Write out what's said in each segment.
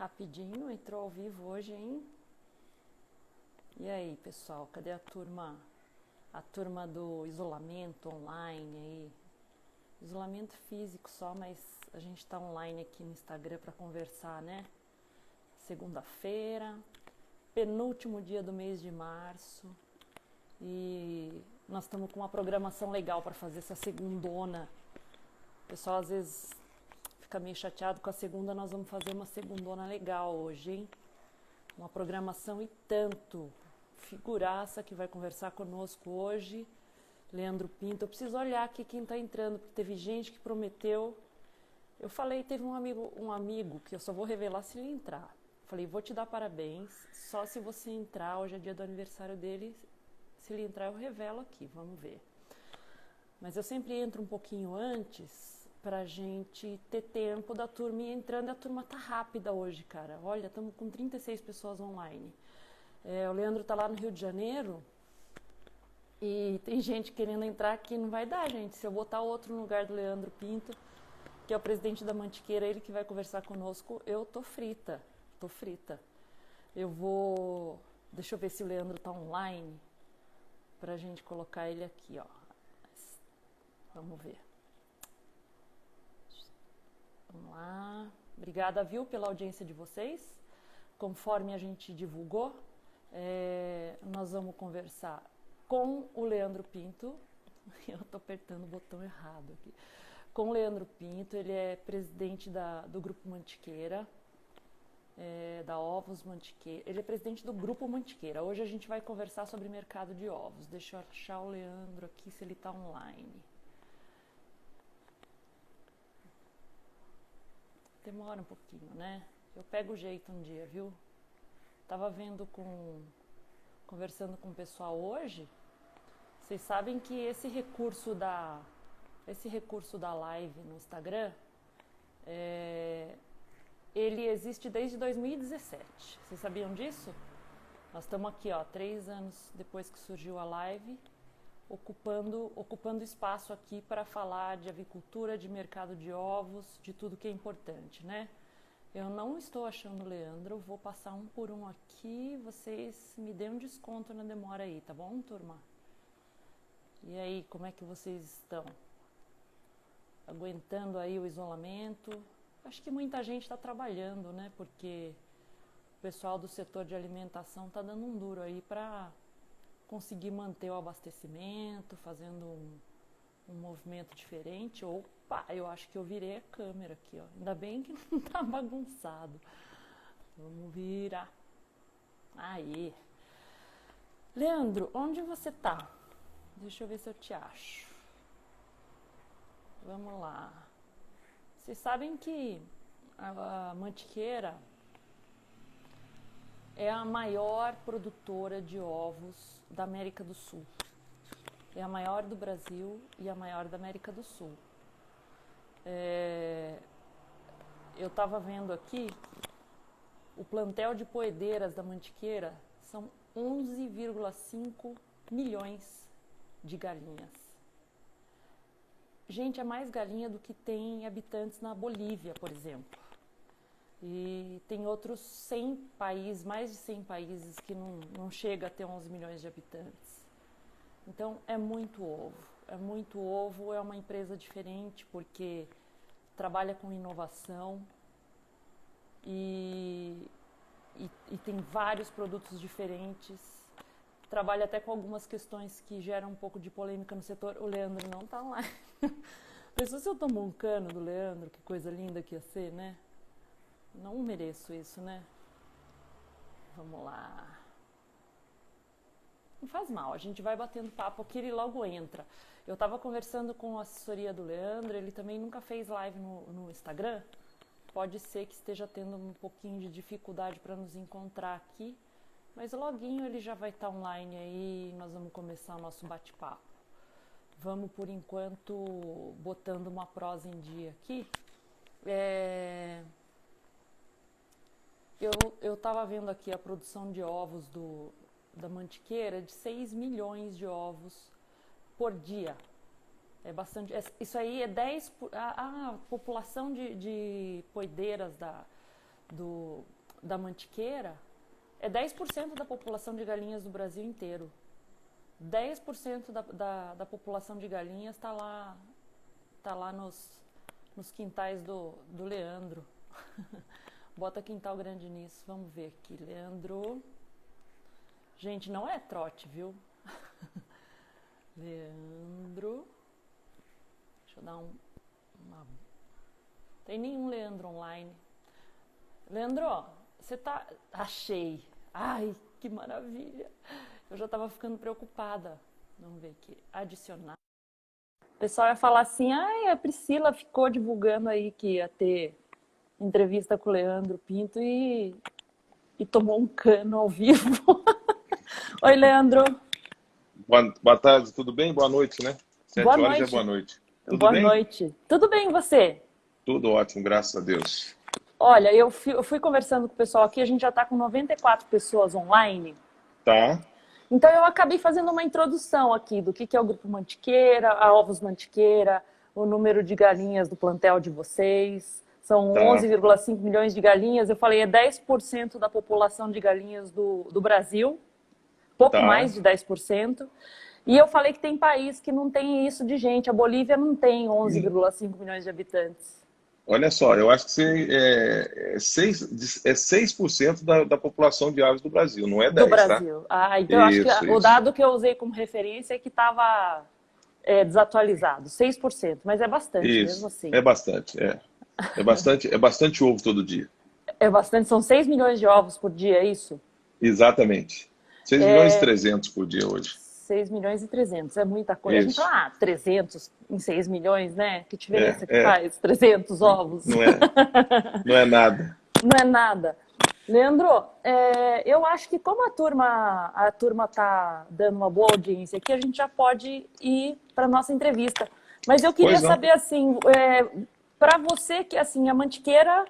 Rapidinho, entrou ao vivo hoje, hein? E aí, pessoal, cadê a turma? A turma do isolamento online aí. Isolamento físico só, mas a gente tá online aqui no Instagram para conversar, né? Segunda-feira, penúltimo dia do mês de março. E nós estamos com uma programação legal para fazer essa segundona. O pessoal às vezes fica meio chateado com a segunda, nós vamos fazer uma segundona legal hoje, hein? Uma programação e tanto. Figuraça que vai conversar conosco hoje, Leandro Pinto. Eu preciso olhar aqui quem está entrando, porque teve gente que prometeu. Eu falei, teve um amigo que eu só vou revelar se ele entrar. Falei, vou te dar parabéns, só se você entrar, hoje é dia do aniversário dele. Se ele entrar, eu revelo aqui, vamos ver. Mas eu sempre entro um pouquinho antes pra gente ter tempo da turma ir entrando. E a turma tá rápida hoje, cara. Olha, estamos com 36 pessoas online. O Leandro tá lá no Rio de Janeiro e tem gente querendo entrar aqui. Não vai dar, gente. Se eu botar outro no lugar do Leandro Pinto, que é o presidente da Mantiqueira, ele que vai conversar conosco, eu tô frita. Tô frita. Deixa eu ver se o Leandro tá online pra gente colocar ele aqui, ó. Vamos ver. Vamos lá. Obrigada, viu, pela audiência de vocês. Conforme a gente divulgou, nós vamos conversar com o Leandro Pinto. Eu tô apertando o botão errado aqui. Com o Leandro Pinto, ele é presidente do Grupo Mantiqueira, da Ovos Mantiqueira. Ele é presidente do Grupo Mantiqueira. Hoje a gente vai conversar sobre mercado de ovos. Deixa eu achar o Leandro aqui, se ele tá online. Demora um pouquinho, né? Eu pego o jeito um dia, viu? Tava conversando com o pessoal hoje. Vocês sabem que esse recurso da live no Instagram, ele existe desde 2017. Vocês sabiam disso? Nós estamos aqui, ó, 3 anos depois que surgiu a live, ocupando espaço aqui para falar de avicultura, de mercado de ovos, de tudo que é importante, né? Eu não estou achando o Leandro, vou passar um por um aqui, vocês me dêem um desconto na demora aí, tá bom, turma? E aí, como é que vocês estão? Aguentando aí o isolamento? Acho que muita gente está trabalhando, né? Porque o pessoal do setor de alimentação está dando um duro aí para conseguir manter o abastecimento, fazendo um movimento diferente. Opa, eu acho que eu virei a câmera aqui, ó. Ainda bem que não tá bagunçado. Vamos virar. Aí. Leandro, onde você tá? Deixa eu ver se eu te acho. Vamos lá. Vocês sabem que a Mantiqueira é a maior produtora de ovos da América do Sul. É a maior do Brasil e a maior da América do Sul. Eu estava vendo aqui, o plantel de poedeiras da Mantiqueira são 11,5 milhões de galinhas. Gente, é mais galinha do que tem habitantes na Bolívia, por exemplo. E tem outros 100 países, mais de 100 países que não chega a ter 11 milhões de habitantes. Então é muito ovo, é uma empresa diferente porque trabalha com inovação e tem vários produtos diferentes. Trabalha até com algumas questões que geram um pouco de polêmica no setor. O Leandro não tá lá. Pensou se eu tomo um cano do Leandro, que coisa linda que ia ser, né? Não mereço isso, né? Vamos lá. Não faz mal, a gente vai batendo papo aqui, ele logo entra. Eu tava conversando com a assessoria do Leandro, ele também nunca fez live no Instagram. Pode ser que esteja tendo um pouquinho de dificuldade para nos encontrar aqui, mas loguinho ele já vai estar online aí e nós vamos começar o nosso bate-papo. Vamos, por enquanto, botando uma prosa em dia aqui. Eu estava vendo aqui a produção de ovos da Mantiqueira de 6 milhões de ovos por dia. É bastante. Isso aí é 10. A população de poedeiras do, da Mantiqueira é 10% da população de galinhas do Brasil inteiro. 10% da população de galinhas tá lá nos quintais do Leandro. Bota quintal grande nisso. Vamos ver aqui, Leandro. Gente, não é trote, viu? Leandro. Deixa eu dar uma... Tem nenhum Leandro online. Leandro, você tá... Achei. Ai, que maravilha. Eu já tava ficando preocupada. Vamos ver aqui. Adicionar. O pessoal ia falar assim, ai, a Priscila ficou divulgando aí que ia ter entrevista com o Leandro Pinto e tomou um cano ao vivo. Oi, Leandro. Boa tarde, tudo bem? Boa noite, né? Boa 7 horas já é boa noite. noite. Tudo Boa bem? noite. Tudo bem, e você? Tudo ótimo, graças a Deus. Olha, eu fui conversando com o pessoal aqui, a gente já está com 94 pessoas online. Tá, Então eu acabei fazendo uma introdução aqui do que é o Grupo Mantiqueira, a Ovos Mantiqueira, o número de galinhas do plantel de vocês. São tá, 11,5 milhões de galinhas. Eu falei, é 10% da população de galinhas do Brasil, pouco tá. mais de 10%. E eu falei que tem país que não tem isso de gente. A Bolívia não tem Hum, 11,5 milhões de habitantes. Olha só, eu acho que você é 6% da população de aves do Brasil, não é Do 10, tá? Brasil. Ah, então eu acho que Isso, o isso. dado que eu usei como referência é que estava desatualizado, 6%, mas é bastante mesmo Isso. assim. É bastante, é. É bastante ovo todo dia. É bastante, são 6 milhões de ovos por dia, é isso? Exatamente. 6,3 milhões por dia hoje. 6 milhões e 300, é muita coisa. A gente Isso. fala, 300 em 6 milhões, né? Que É, diferença que é. faz? 300 ovos. Não é, não é nada. Não é nada. Leandro, eu acho que como a turma tá dando uma boa audiência aqui, a gente já pode ir para nossa entrevista. Mas eu queria Pois não. saber assim, para você que assim a Mantiqueira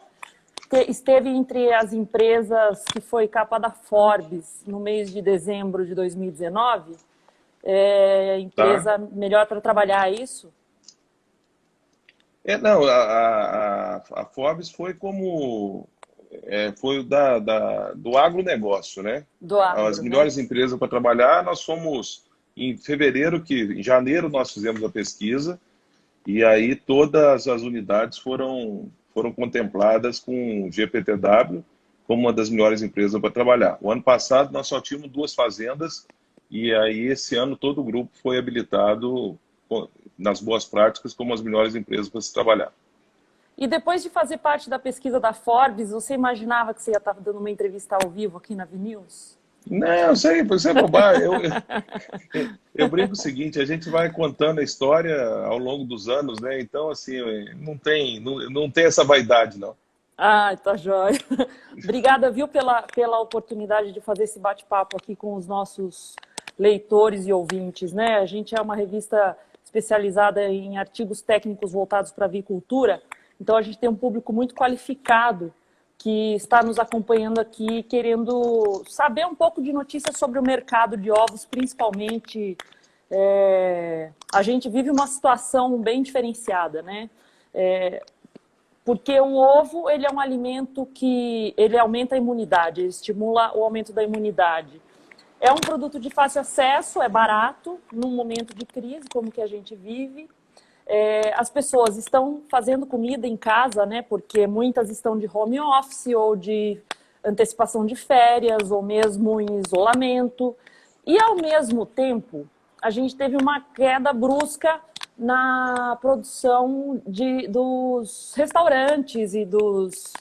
esteve entre as empresas que foi capa da Forbes no mês de dezembro de 2019, Tá? empresa melhor para trabalhar é isso? Não, a Forbes foi como foi do agronegócio, né? Do As agro, né? melhores empresas para trabalhar, nós fomos em fevereiro, em janeiro nós fizemos a pesquisa, e aí todas as unidades foram contempladas com o GPTW como uma das melhores empresas para trabalhar. O ano passado nós só tínhamos 2 fazendas, e aí esse ano todo o grupo foi habilitado nas boas práticas como as melhores empresas para se trabalhar. E depois de fazer parte da pesquisa da Forbes, você imaginava que você ia estar dando uma entrevista ao vivo aqui na VNews? Não, isso é bobagem. Eu brinco o seguinte, a gente vai contando a história ao longo dos anos, né? Então, assim, não tem essa vaidade, não. Ah, tá jóia. Obrigada, viu, pela oportunidade de fazer esse bate-papo aqui com os nossos leitores e ouvintes, né? A gente é uma revista especializada em artigos técnicos voltados para a avicultura, então a gente tem um público muito qualificado que está nos acompanhando aqui, querendo saber um pouco de notícias sobre o mercado de ovos, principalmente. A gente vive uma situação bem diferenciada, né? Porque o ovo, ele é um alimento que ele aumenta a imunidade, ele estimula o aumento da imunidade. É um produto de fácil acesso, é barato, num momento de crise como que a gente vive. As pessoas estão fazendo comida em casa, né? Porque muitas estão de home office ou de antecipação de férias ou mesmo em isolamento. E ao mesmo tempo, a gente teve uma queda brusca na produção dos restaurantes e dos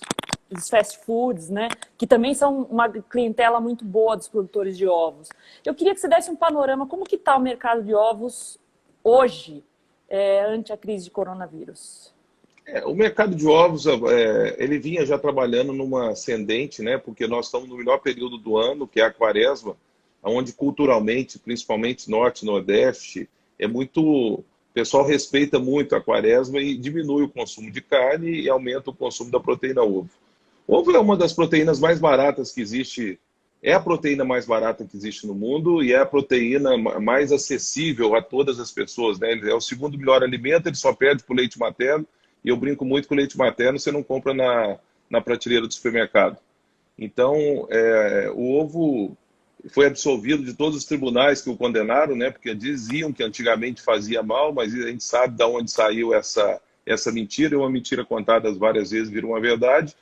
fast foods, né? Que também são uma clientela muito boa dos produtores de ovos. Eu queria que você desse um panorama, como que está o mercado de ovos hoje, ante a crise de coronavírus? O mercado de ovos, ele vinha já trabalhando numa ascendente, né? Porque nós estamos no melhor período do ano, que é a quaresma, onde culturalmente, principalmente norte e nordeste, o pessoal respeita muito a quaresma e diminui o consumo de carne e aumenta o consumo da proteína ovo. Ovo é uma das proteínas mais baratas que existe, é a proteína mais barata que existe no mundo e é a proteína mais acessível a todas as pessoas, né? Ele é o segundo melhor alimento, ele só perde para o leite materno, e eu brinco muito que o leite materno você não compra na prateleira do supermercado. Então, o ovo foi absolvido de todos os tribunais que o condenaram, né? Porque diziam que antigamente fazia mal, mas a gente sabe de onde saiu essa mentira. É uma mentira contada várias vezes, vira uma verdade.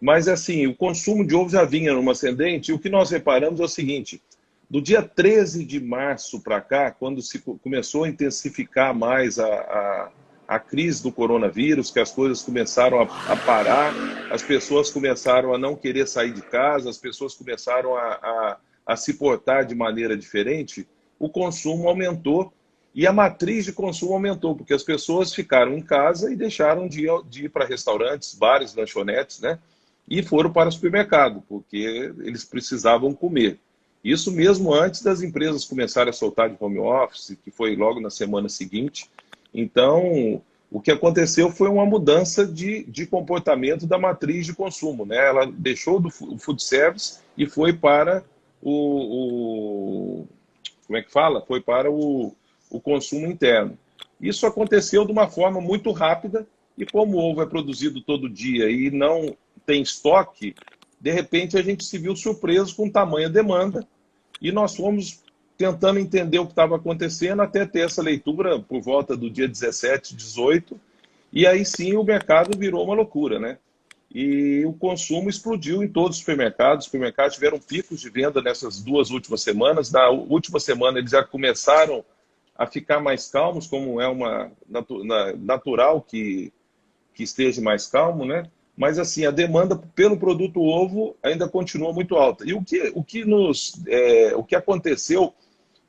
Mas, assim, o consumo de ovo já vinha numa ascendente, e o que nós reparamos é o seguinte: do dia 13 de março para cá, quando se começou a intensificar mais a crise do coronavírus, que as coisas começaram a parar, as pessoas começaram a não querer sair de casa, as pessoas começaram a se portar de maneira diferente, o consumo aumentou e a matriz de consumo aumentou, porque as pessoas ficaram em casa e deixaram de ir para restaurantes, bares, lanchonetes, né? E foram para o supermercado, porque eles precisavam comer. Isso mesmo antes das empresas começarem a soltar de home office, que foi logo na semana seguinte. Então, o que aconteceu foi uma mudança de comportamento da matriz de consumo, né? Ela deixou do food service e foi para como é que fala? Foi para o consumo interno. Isso aconteceu de uma forma muito rápida, e como o ovo é produzido todo dia e não tem estoque, de repente a gente se viu surpreso com tamanha demanda, e nós fomos tentando entender o que estava acontecendo até ter essa leitura por volta do dia 17, 18, e aí sim o mercado virou uma loucura, né? E o consumo explodiu em todos os supermercados. Os supermercados tiveram picos de venda nessas 2 últimas semanas. Na última semana eles já começaram a ficar mais calmos, como é uma natural que esteja mais calmo, né? Mas assim, a demanda pelo produto ovo ainda continua muito alta. E o que aconteceu,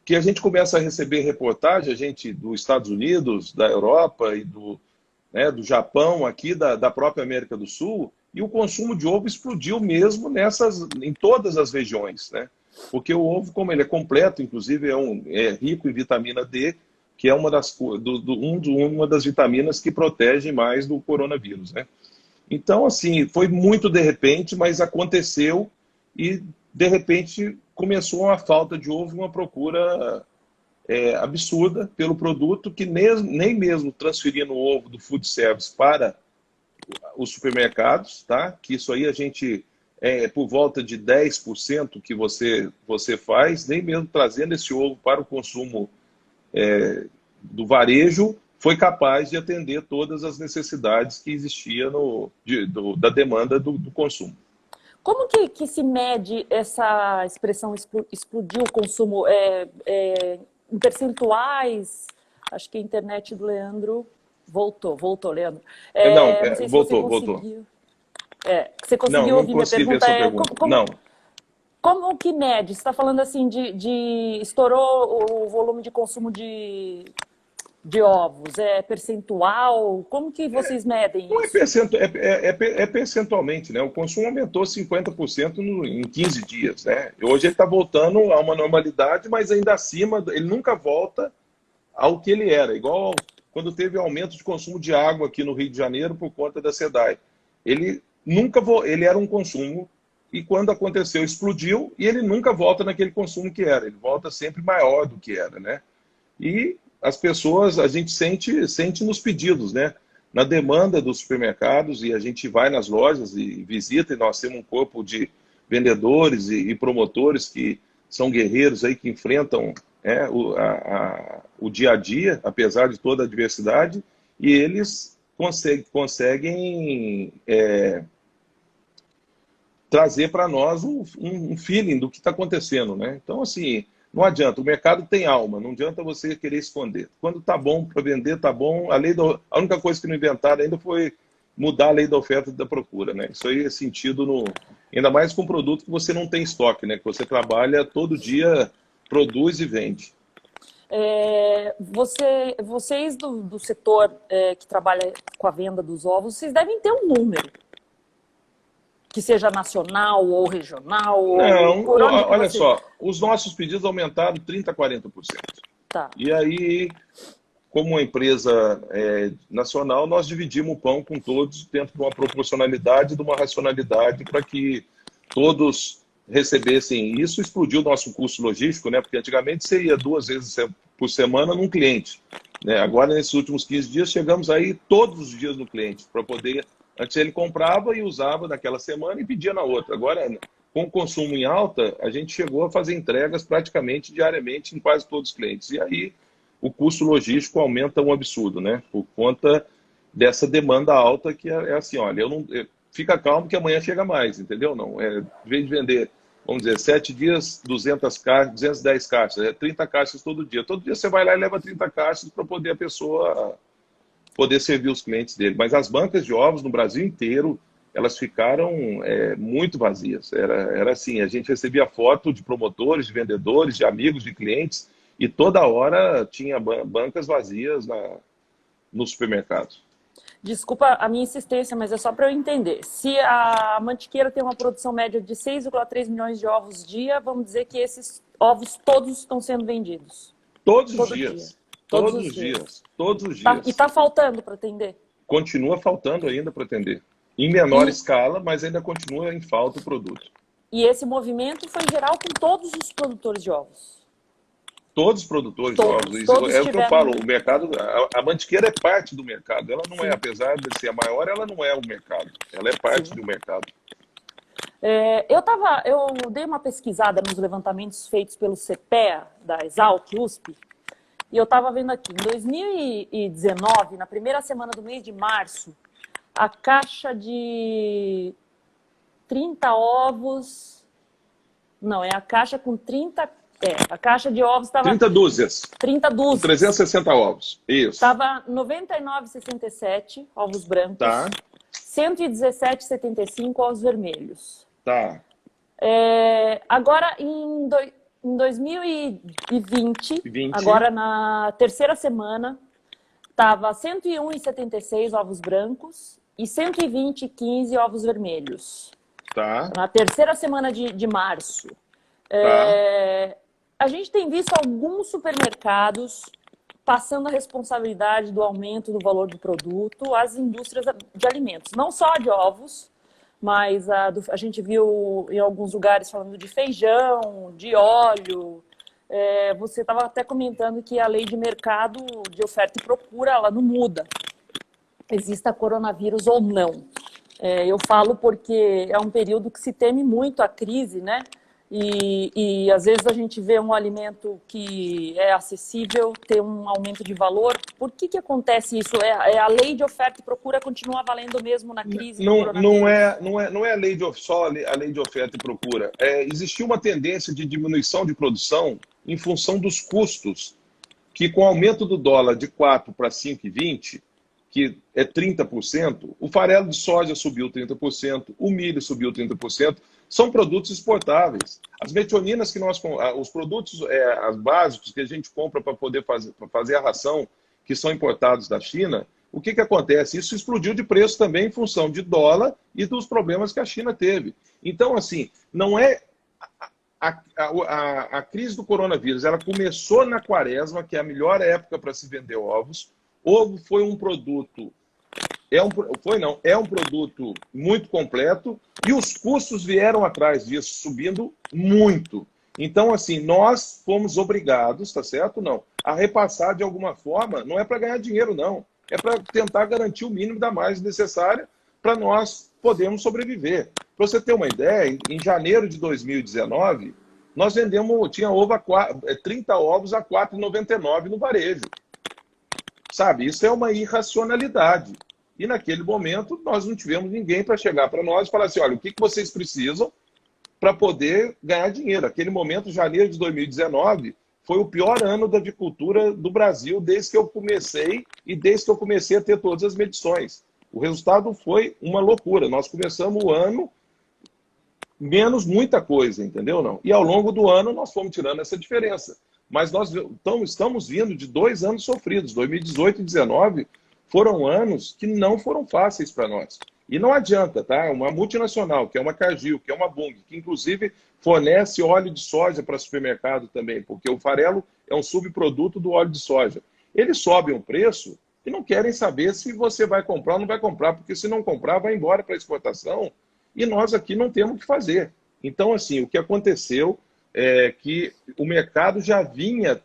que a gente começa a receber reportagem, a gente dos Estados Unidos, da Europa e do Japão, aqui da própria América do Sul, e o consumo de ovo explodiu mesmo em todas as regiões, né? Porque o ovo, como ele é completo, inclusive é rico em vitamina D, que é uma das vitaminas que protege mais do coronavírus, né? Então, assim, foi muito de repente, mas aconteceu, e de repente começou uma falta de ovo, uma procura absurda pelo produto, que nem mesmo transferindo o ovo do food service para os supermercados, tá? Que isso aí a gente por volta de 10% que você faz, nem mesmo trazendo esse ovo para o consumo do varejo, foi capaz de atender todas as necessidades que existiam da demanda do consumo. Como que se mede essa expressão explodir o consumo? Em percentuais? Acho que a internet do Leandro voltou, Leandro. Não sei se voltou. Você conseguiu Não ouvir minha consegui ver pergunta? sua pergunta. Não. Como que mede? Você está falando assim estourou o volume de consumo de ovos? É percentual? Como que vocês medem Não isso? é percentualmente, né? O consumo aumentou 50% em 15 dias, né? Hoje ele está voltando a uma normalidade, mas ainda acima, ele nunca volta ao que ele era. Igual quando teve aumento de consumo de água aqui no Rio de Janeiro por conta da SEDAI. Ele era um consumo, e quando aconteceu, explodiu, e ele nunca volta naquele consumo que era. Ele volta sempre maior do que era, né? E as pessoas, a gente sente nos pedidos, né? Na demanda dos supermercados, e a gente vai nas lojas e visita, e nós temos um corpo de vendedores e promotores que são guerreiros aí, que enfrentam o dia a dia, apesar de toda a adversidade, e eles conseguem trazer para nós um feeling do que está acontecendo, né? Então, assim, não adianta, o mercado tem alma, não adianta você querer esconder. Quando tá bom para vender, tá bom. A única coisa que não inventaram ainda foi mudar a lei da oferta e da procura, né? Isso aí é sentido ainda mais com um produto que você não tem estoque, né? Que você trabalha todo dia, produz e vende. Vocês do setor que trabalha com a venda dos ovos, vocês devem ter um número que seja nacional ou regional? Não, olha só, os nossos pedidos aumentaram 30% a 40%. Tá. E aí, como uma empresa nacional, nós dividimos o pão com todos dentro de uma proporcionalidade, de uma racionalidade, para que todos recebessem. Isso explodiu o nosso custo logístico, né? Porque antigamente você ia 2 vezes por semana num cliente, né? Agora, nesses últimos 15 dias, chegamos aí todos os dias no cliente, para poder Antes ele comprava e usava naquela semana e pedia na outra. Agora, com o consumo em alta, a gente chegou a fazer entregas praticamente diariamente em quase todos os clientes. E aí o custo logístico aumenta um absurdo, né? Por conta dessa demanda alta que é assim, olha, fica calmo que amanhã chega mais, entendeu? Não, em vez de vender, vamos dizer, 7 dias, 200 caixas, 210 caixas, 30 caixas todo dia. Todo dia você vai lá e leva 30 caixas para poder a pessoa poder servir os clientes dele. Mas as bancas de ovos no Brasil inteiro, elas ficaram muito vazias. Era assim, a gente recebia foto de promotores, de vendedores, de amigos, de clientes, e toda hora tinha bancas vazias nos supermercados. Desculpa a minha insistência, mas é só para eu entender. Se a Mantiqueira tem uma produção média de 6,3 milhões de ovos dia, vamos dizer que esses ovos todos estão sendo vendidos? Todos os dias. Todos os dias. E está faltando para atender? Continua faltando ainda para atender. Em menor escala, mas ainda continua em falta o produto. E esse movimento foi geral com todos os produtores de ovos? Todos os produtores de ovos. Isso é o que eu falo. O mercado, a Mantiqueira é parte do mercado. Ela não apesar de ser a maior, ela não é o mercado. Ela é parte do mercado. Eu dei uma pesquisada nos levantamentos feitos pelo CPEA, da Exalc USP, e eu estava vendo aqui, em 2019, na primeira semana do mês de março, a caixa de 30 ovos... Não, é a caixa com 30... a caixa de ovos estava... 30 dúzias. 30 dúzias. 360 ovos. Isso. Estava 99,67 ovos brancos. Tá. 117,75 ovos vermelhos. Tá. Agora, em 2020, agora na terceira semana, estava 101,76 ovos brancos e 120,15 ovos vermelhos. Tá. Na terceira semana de março. A gente tem visto alguns supermercados passando a responsabilidade do aumento do valor do produto às indústrias de alimentos. Não só de ovos, mas a gente viu em alguns lugares falando de feijão, de óleo. Você estava até comentando que a lei de mercado de oferta e procura, ela não muda. Exista coronavírus ou não. Eu falo porque é um período que se teme muito a crise, né? E às vezes a gente vê um alimento que é acessível ter um aumento de valor. Por que acontece isso? A lei de oferta e procura continua valendo mesmo na crise? Não é só a lei de oferta e procura. Existiu uma tendência de diminuição de produção em função dos custos, que com o aumento do dólar de 4 para 5,20, que é 30%, o farelo de soja subiu 30%, o milho subiu 30%, são produtos exportáveis. As metioninas que os produtos básicos que a gente compra para poder fazer a ração, que são importados da China, o que acontece? Isso explodiu de preço também em função de dólar e dos problemas que a China teve. Então, assim, não é a crise do coronavírus, ela começou na quaresma, que é a melhor época para se vender ovos. Ovo foi um produto, é um produto muito completo e os custos vieram atrás disso, subindo muito. Então, assim, nós fomos obrigados, tá certo? Não, a repassar de alguma forma, não é para ganhar dinheiro, não. É para tentar garantir o mínimo da margem necessária para nós podermos sobreviver. Para você ter uma ideia, em janeiro de 2019, nós tinha 30 ovos a R$ 4,99 no varejo. Sabe, isso é uma irracionalidade. E naquele momento nós não tivemos ninguém para chegar para nós e falar assim, olha, o que vocês precisam para poder ganhar dinheiro? Naquele momento, janeiro de 2019, foi o pior ano da avicultura do Brasil desde que eu comecei a ter todas as medições. O resultado foi uma loucura. Nós começamos o ano menos muita coisa, entendeu? Não? E ao longo do ano nós fomos tirando essa diferença. Mas nós estamos vindo de 2 anos sofridos. 2018 e 2019 foram anos que não foram fáceis para nós. E não adianta, tá? Uma multinacional, que é uma Cargill, que é uma Bunge, que inclusive fornece óleo de soja para supermercado também, porque o farelo é um subproduto do óleo de soja. Eles sobem o preço e não querem saber se você vai comprar ou não vai comprar, porque se não comprar, vai embora para exportação e nós aqui não temos o que fazer. Então, assim, o que aconteceu é que o mercado já vinha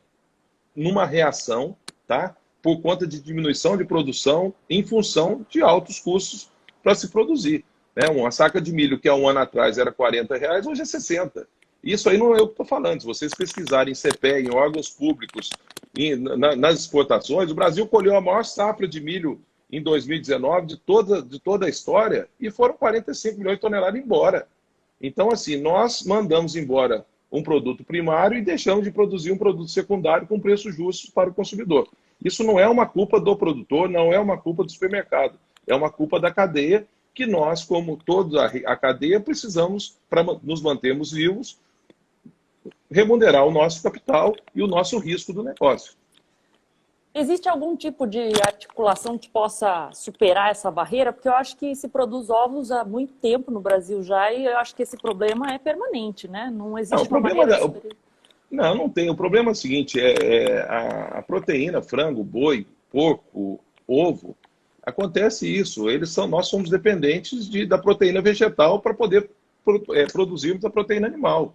numa reação, tá? Por conta de diminuição de produção em função de altos custos para se produzir. Né? Uma saca de milho que há um ano atrás era R$ 40, hoje é 60. Isso aí não é eu que estou falando. Se vocês pesquisarem em CPE, em órgãos públicos, nas exportações, o Brasil colheu a maior safra de milho em 2019 de toda a história e foram 45 milhões de toneladas embora. Então, assim, nós mandamos embora um produto primário e deixamos de produzir um produto secundário com preço justo para o consumidor. Isso não é uma culpa do produtor, não é uma culpa do supermercado, é uma culpa da cadeia que nós, como toda a cadeia, precisamos, para nos mantermos vivos, remunerar o nosso capital e o nosso risco do negócio. Existe algum tipo de articulação que possa superar essa barreira? Porque eu acho que se produz ovos há muito tempo no Brasil já e eu acho que esse problema é permanente, né? Não existe uma maneira de superar. Não tem. O problema é o seguinte, a proteína, frango, boi, porco, ovo, acontece isso. Nós somos dependentes da proteína vegetal para poder produzirmos a proteína animal.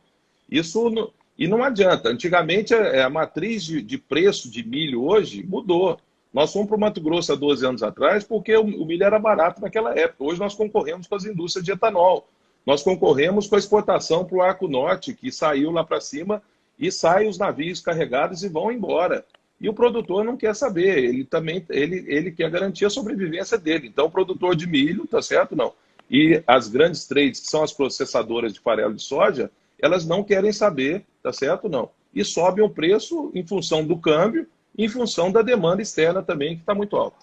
E não adianta. Antigamente, a matriz de preço de milho hoje mudou. Nós fomos para o Mato Grosso há 12 anos atrás porque o milho era barato naquela época. Hoje nós concorremos com as indústrias de etanol. Nós concorremos com a exportação para o Arco Norte, que saiu lá para cima e saem os navios carregados e vão embora. E o produtor não quer saber, ele quer garantir a sobrevivência dele. Então, o produtor de milho, tá certo? Não. E as grandes trades, que são as processadoras de farelo de soja, elas não querem saber, tá certo? Não. E sobem o preço em função do câmbio, em função da demanda externa também, que está muito alta.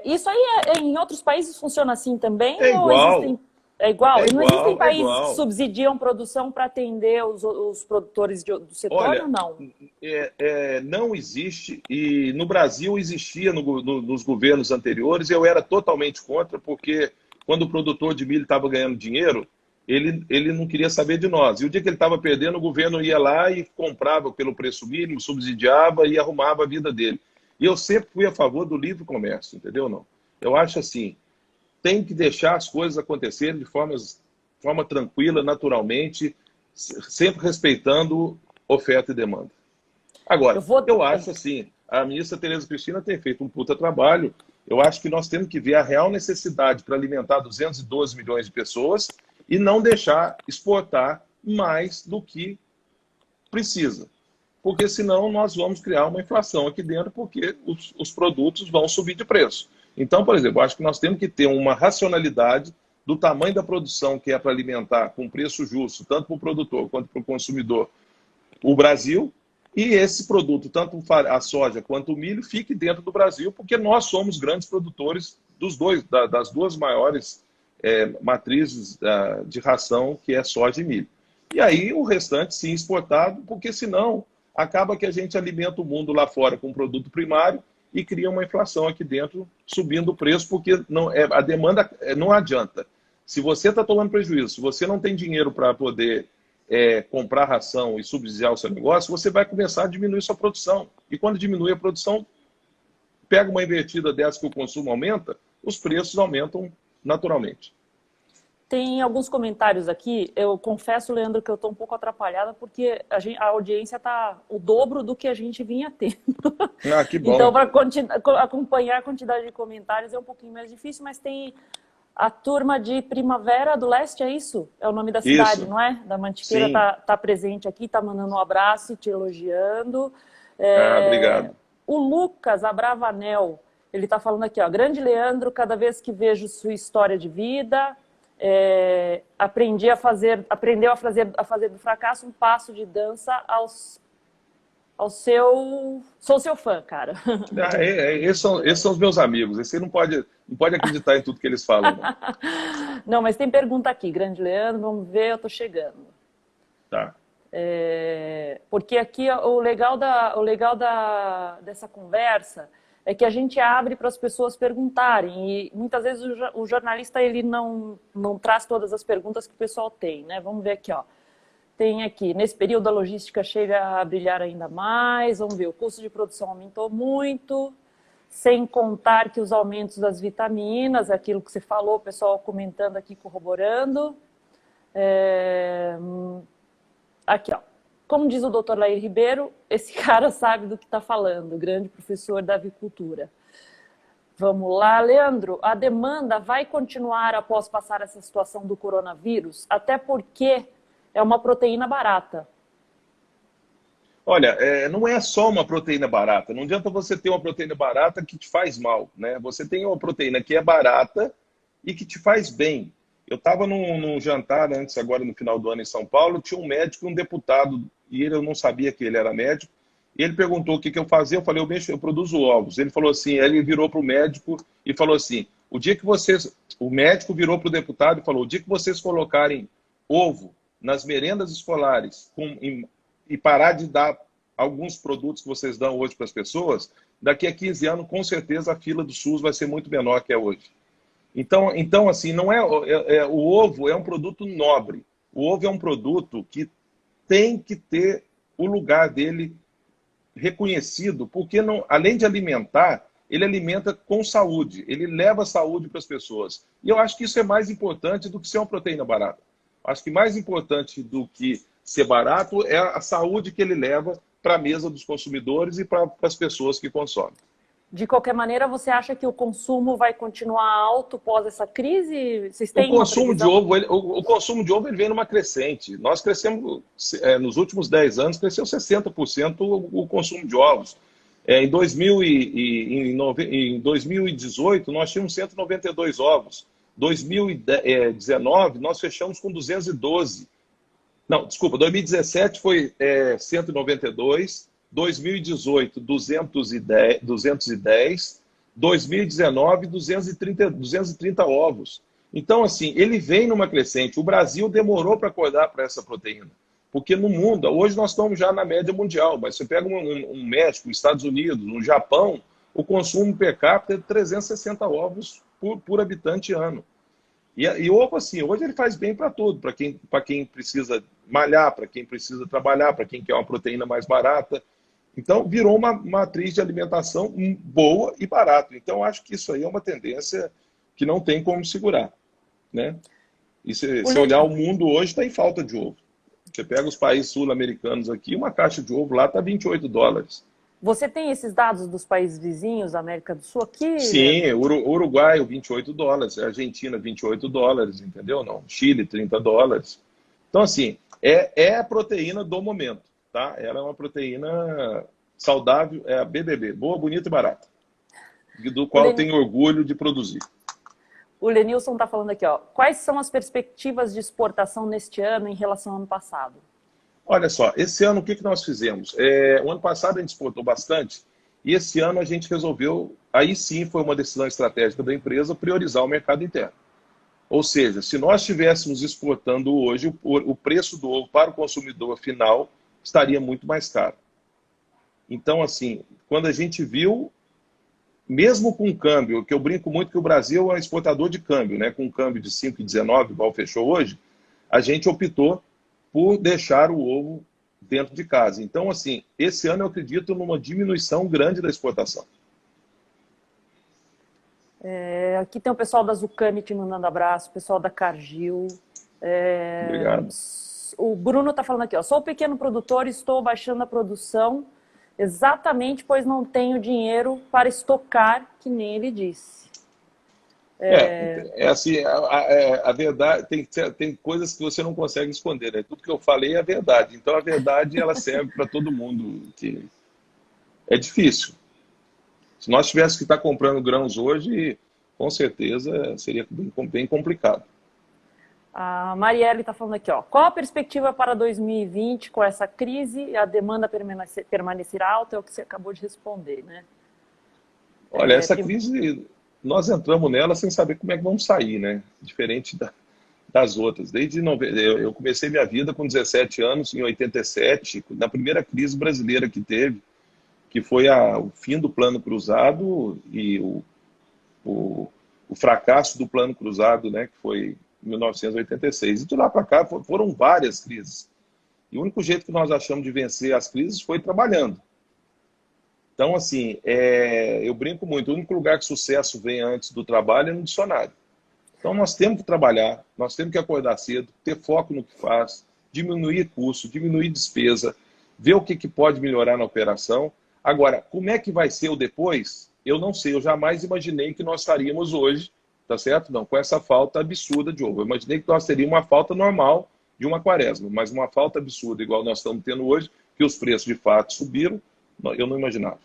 Isso aí em outros países funciona assim também? É igual. É igual? E não existem países igual. que subsidiam produção para atender os produtores do setor? Olha, ou não? Não existe, e no Brasil existia nos governos anteriores, eu era totalmente contra, porque quando o produtor de milho estava ganhando dinheiro, ele não queria saber de nós. E o dia que ele estava perdendo, o governo ia lá e comprava pelo preço mínimo, subsidiava e arrumava a vida dele. E eu sempre fui a favor do livre comércio, entendeu? Não. Eu acho assim, tem que deixar as coisas acontecerem de forma tranquila, naturalmente, sempre respeitando oferta e demanda. Agora, eu acho assim, a ministra Tereza Cristina tem feito um puta trabalho. Eu acho que nós temos que ver a real necessidade para alimentar 212 milhões de pessoas e não deixar exportar mais do que precisa. Porque senão nós vamos criar uma inflação aqui dentro, porque os produtos vão subir de preço. Então, por exemplo, eu acho que nós temos que ter uma racionalidade do tamanho da produção que é para alimentar com preço justo, tanto para o produtor quanto para o consumidor, o Brasil, e esse produto, tanto a soja quanto o milho, fique dentro do Brasil, porque nós somos grandes produtores das duas maiores matrizes de ração, que é soja e milho. E aí o restante sim exportado, porque senão acaba que a gente alimenta o mundo lá fora com produto primário e cria uma inflação aqui dentro, subindo o preço, porque a demanda não adianta. Se você está tomando prejuízo, se você não tem dinheiro para poder comprar ração e subsidiar o seu negócio, você vai começar a diminuir sua produção. E quando diminui a produção, pega uma invertida dessa que o consumo aumenta, os preços aumentam naturalmente. Tem alguns comentários aqui. Eu confesso, Leandro, que eu estou um pouco atrapalhada porque a audiência está o dobro do que a gente vinha tendo. Ah, que bom. Então, para acompanhar a quantidade de comentários é um pouquinho mais difícil, mas tem a turma de Primavera do Leste, é isso? É o nome da cidade, isso. Não é? Da Mantiqueira tá presente aqui, está mandando um abraço e te elogiando. Obrigado. O Lucas Abravanel, ele está falando aqui, ó, grande Leandro, cada vez que vejo sua história de vida... aprendeu a fazer do fracasso um passo de dança ao seu... Sou seu fã, cara. Esses são os meus amigos. Você não pode acreditar em tudo que eles falam. Não, mas tem pergunta aqui, grande Leandro, vamos ver, eu tô chegando. Tá. Porque aqui o legal dessa conversa é que a gente abre para as pessoas perguntarem e muitas vezes o jornalista ele não traz todas as perguntas que o pessoal tem, né? Vamos ver aqui, ó. Tem aqui, nesse período a logística chega a brilhar ainda mais, vamos ver, o custo de produção aumentou muito, sem contar que os aumentos das vitaminas, aquilo que você falou, o pessoal comentando aqui, corroborando. Aqui, ó. Como diz o Dr. Lair Ribeiro, esse cara sabe do que está falando, grande professor da avicultura. Vamos lá, Leandro. A demanda vai continuar após passar essa situação do coronavírus? Até porque é uma proteína barata. Olha, não é só uma proteína barata. Não adianta você ter uma proteína barata que te faz mal, né? Você tem uma proteína que é barata e que te faz bem. Eu estava num jantar antes, agora no final do ano em São Paulo, tinha um médico e um deputado, e eu não sabia que ele era médico, e ele perguntou o que eu fazia, eu falei, eu produzo ovos. Ele falou assim, ele virou para o médico e falou assim, o dia que vocês... O médico virou para o deputado e falou, o dia que vocês colocarem ovo nas merendas escolares e parar de dar alguns produtos que vocês dão hoje para as pessoas, daqui a 15 anos, com certeza, a fila do SUS vai ser muito menor que é hoje. Então assim, não o ovo é um produto nobre. O ovo é um produto que tem que ter o lugar dele reconhecido, porque não, além de alimentar, ele alimenta com saúde, ele leva saúde para as pessoas. E eu acho que isso é mais importante do que ser uma proteína barata. Acho que mais importante do que ser barato é a saúde que ele leva para a mesa dos consumidores e para as pessoas que consomem. De qualquer maneira, você acha que o consumo vai continuar alto pós essa crise? Vocês O têm uma consumo de previsão? ovo, o consumo de ovo ele vem numa crescente. Nós crescemos, nos últimos 10 anos, cresceu 60% o consumo de ovos. Em 2018, nós tínhamos 192 ovos. 2019, nós fechamos com 212. Não, desculpa, 2017 foi 192, 2018, 210, 2019, 230 ovos. Então, assim, ele vem numa crescente. O Brasil demorou para acordar para essa proteína. Porque no mundo, hoje nós estamos já na média mundial, mas você pega um México, Estados Unidos, no Japão, o consumo per capita é de 360 ovos por habitante ano. E ovo, assim, hoje ele faz bem para tudo, para quem precisa malhar, para quem precisa trabalhar, para quem quer uma proteína mais barata. Então, virou uma matriz de alimentação boa e barata. Então, acho que isso aí é uma tendência que não tem como segurar, né? E se olhar o mundo hoje, está em falta de ovo. Você pega os países sul-americanos aqui, uma caixa de ovo lá está $28. Você tem esses dados dos países vizinhos da América do Sul aqui? Sim, Uruguai, $28, Argentina, $28, entendeu? Não, Chile, $30. Então, assim, é a proteína do momento, tá? Ela é uma proteína saudável, é a BBB, boa, bonita e barata, do qual eu tenho orgulho de produzir. O Lenilson está falando aqui, ó. Quais são as perspectivas de exportação neste ano em relação ao ano passado? Olha só, esse ano o que nós fizemos? O ano passado a gente exportou bastante e esse ano a gente resolveu, aí sim foi uma decisão estratégica da empresa, priorizar o mercado interno. Ou seja, se nós estivéssemos exportando hoje, o preço do ovo para o consumidor final estaria muito mais caro. Então, assim, quando a gente viu, mesmo com câmbio, que eu brinco muito que o Brasil é um exportador de câmbio, né? Com um câmbio de 5,19, igual fechou hoje, a gente optou por deixar o ovo dentro de casa. Então, assim, esse ano eu acredito numa diminuição grande da exportação. Aqui tem o pessoal da Zucami te mandando abraço, o pessoal da Cargill. Obrigado. O Bruno está falando aqui, ó, sou pequeno produtor e estou baixando a produção exatamente pois não tenho dinheiro para estocar, que nem ele disse. Assim, a verdade, tem coisas que você não consegue esconder, né? Tudo que eu falei é a verdade. Então, a verdade, ela serve para todo mundo. É difícil. Se nós tivéssemos que estar comprando grãos hoje, com certeza seria bem complicado. A Marielle está falando aqui, ó. Qual a perspectiva para 2020 com essa crise? A demanda permanecerá alta? É o que você acabou de responder, né? Olha, essa crise, nós entramos nela sem saber como é que vamos sair, né? Diferente das outras. Eu comecei minha vida com 17 anos, em 87, na primeira crise brasileira que teve, que foi o fim do Plano Cruzado e o fracasso do Plano Cruzado, né? Que foi em 1986. E de lá para cá foram várias crises. E o único jeito que nós achamos de vencer as crises foi trabalhando. Então, assim, eu brinco muito, o único lugar que sucesso vem antes do trabalho é no dicionário. Então, nós temos que trabalhar, nós temos que acordar cedo, ter foco no que faz, diminuir custo, diminuir despesa, ver o que pode melhorar na operação. Agora, como é que vai ser o depois? eu não sei, eu jamais imaginei que nós estaríamos hoje, tá certo? Não, com essa falta absurda de ovo. Eu imaginei que nós teríamos uma falta normal de uma quaresma, mas uma falta absurda, igual nós estamos tendo hoje, que os preços de fato subiram, eu não imaginava.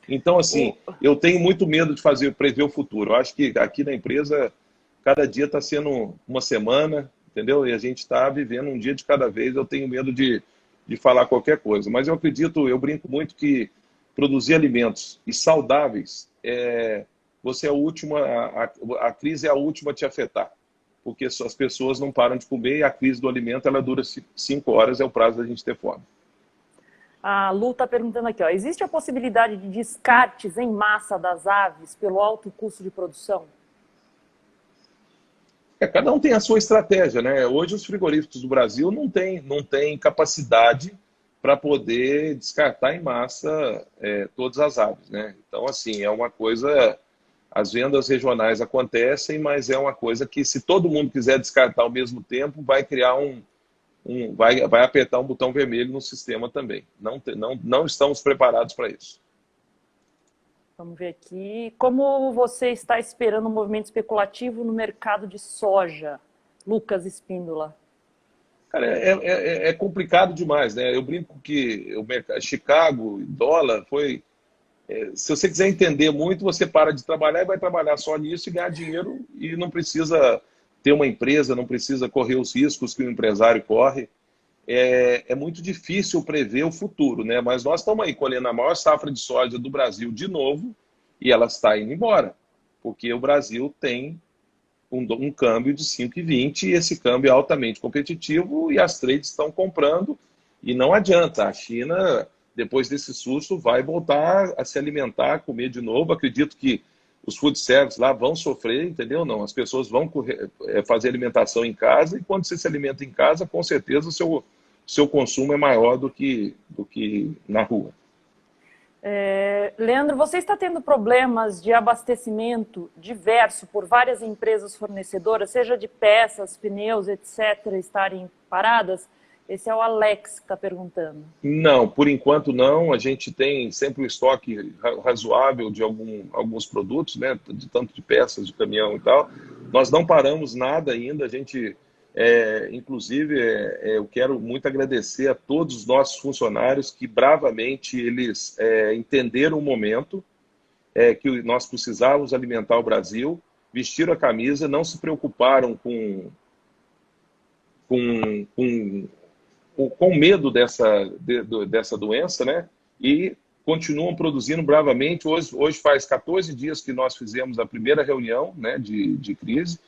Então, assim, eu tenho muito medo de prever o futuro. Eu acho que aqui na empresa, cada dia está sendo uma semana, entendeu? E a gente está vivendo um dia de cada vez. Eu tenho medo de falar qualquer coisa. Mas eu acredito, eu brinco muito que produzir alimentos e saudáveis, você é a última, a crise é a última a te afetar. Porque as pessoas não param de comer e a crise do alimento ela dura 5 horas, é o prazo da gente ter fome. A Lu está perguntando aqui, ó, existe a possibilidade de descartes em massa das aves pelo alto custo de produção? Cada um tem a sua estratégia, né? Hoje os frigoríficos do Brasil não têm capacidade para poder descartar em massa todas as aves, né? Então, assim, é uma coisa... As vendas regionais acontecem, mas é uma coisa que, se todo mundo quiser descartar ao mesmo tempo, vai criar vai apertar um botão vermelho no sistema também. Não estamos preparados para isso. Vamos ver aqui. Como você está esperando um movimento especulativo no mercado de soja? Lucas Espíndola. Cara, é complicado demais, né? Eu brinco que o mercado, Chicago, dólar, foi... se você quiser entender muito, você para de trabalhar e vai trabalhar só nisso e ganhar dinheiro e não precisa ter uma empresa, não precisa correr os riscos que o empresário corre. É muito difícil prever o futuro, né? Mas nós estamos aí colhendo a maior safra de soja do Brasil de novo e ela está indo embora, porque o Brasil tem um câmbio de 5,20 e esse câmbio é altamente competitivo e as trades estão comprando e não adianta. A China, depois desse susto, vai voltar a se alimentar, comer de novo. Acredito que os food services lá vão sofrer, entendeu? Não, as pessoas vão fazer alimentação em casa e quando você se alimenta em casa, com certeza o seu consumo é maior do que na rua. Leandro, você está tendo problemas de abastecimento diverso por várias empresas fornecedoras, seja de peças, pneus, etc., estarem paradas? Esse é o Alex que está perguntando. Não, por enquanto não. A gente tem sempre um estoque razoável de alguns produtos, né? Tanto de peças, de caminhão e tal. Nós não paramos nada ainda. A gente, inclusive, eu quero muito agradecer a todos os nossos funcionários que bravamente eles entenderam o momento que nós precisávamos alimentar o Brasil, vestiram a camisa, não se preocuparam com medo dessa doença, né? E continuam produzindo bravamente. Hoje faz 14 dias que nós fizemos a primeira reunião, né, de crise.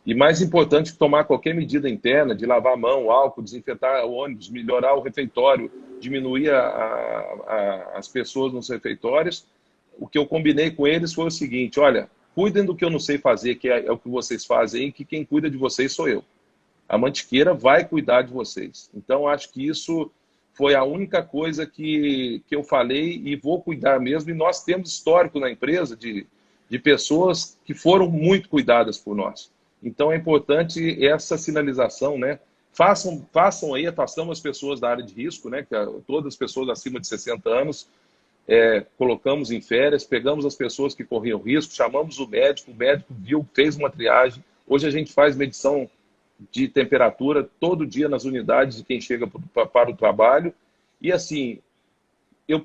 E mais importante, tomar qualquer medida interna, de lavar a mão, álcool, desinfetar o ônibus, melhorar o refeitório, diminuir as pessoas nos refeitórios. O que eu combinei com eles foi o seguinte: olha, cuidem do que eu não sei fazer, que é o que vocês fazem, que quem cuida de vocês sou eu. A Mantiqueira vai cuidar de vocês. Então, acho que isso foi a única coisa que eu falei e vou cuidar mesmo. E nós temos histórico na empresa de pessoas que foram muito cuidadas por nós. Então, é importante essa sinalização, né? Façam aí, afastamos as pessoas da área de risco, né? Todas as pessoas acima de 60 anos, colocamos em férias, pegamos as pessoas que corriam risco, chamamos o médico viu, fez uma triagem. Hoje a gente faz medição de temperatura todo dia nas unidades de quem chega para o trabalho. E assim,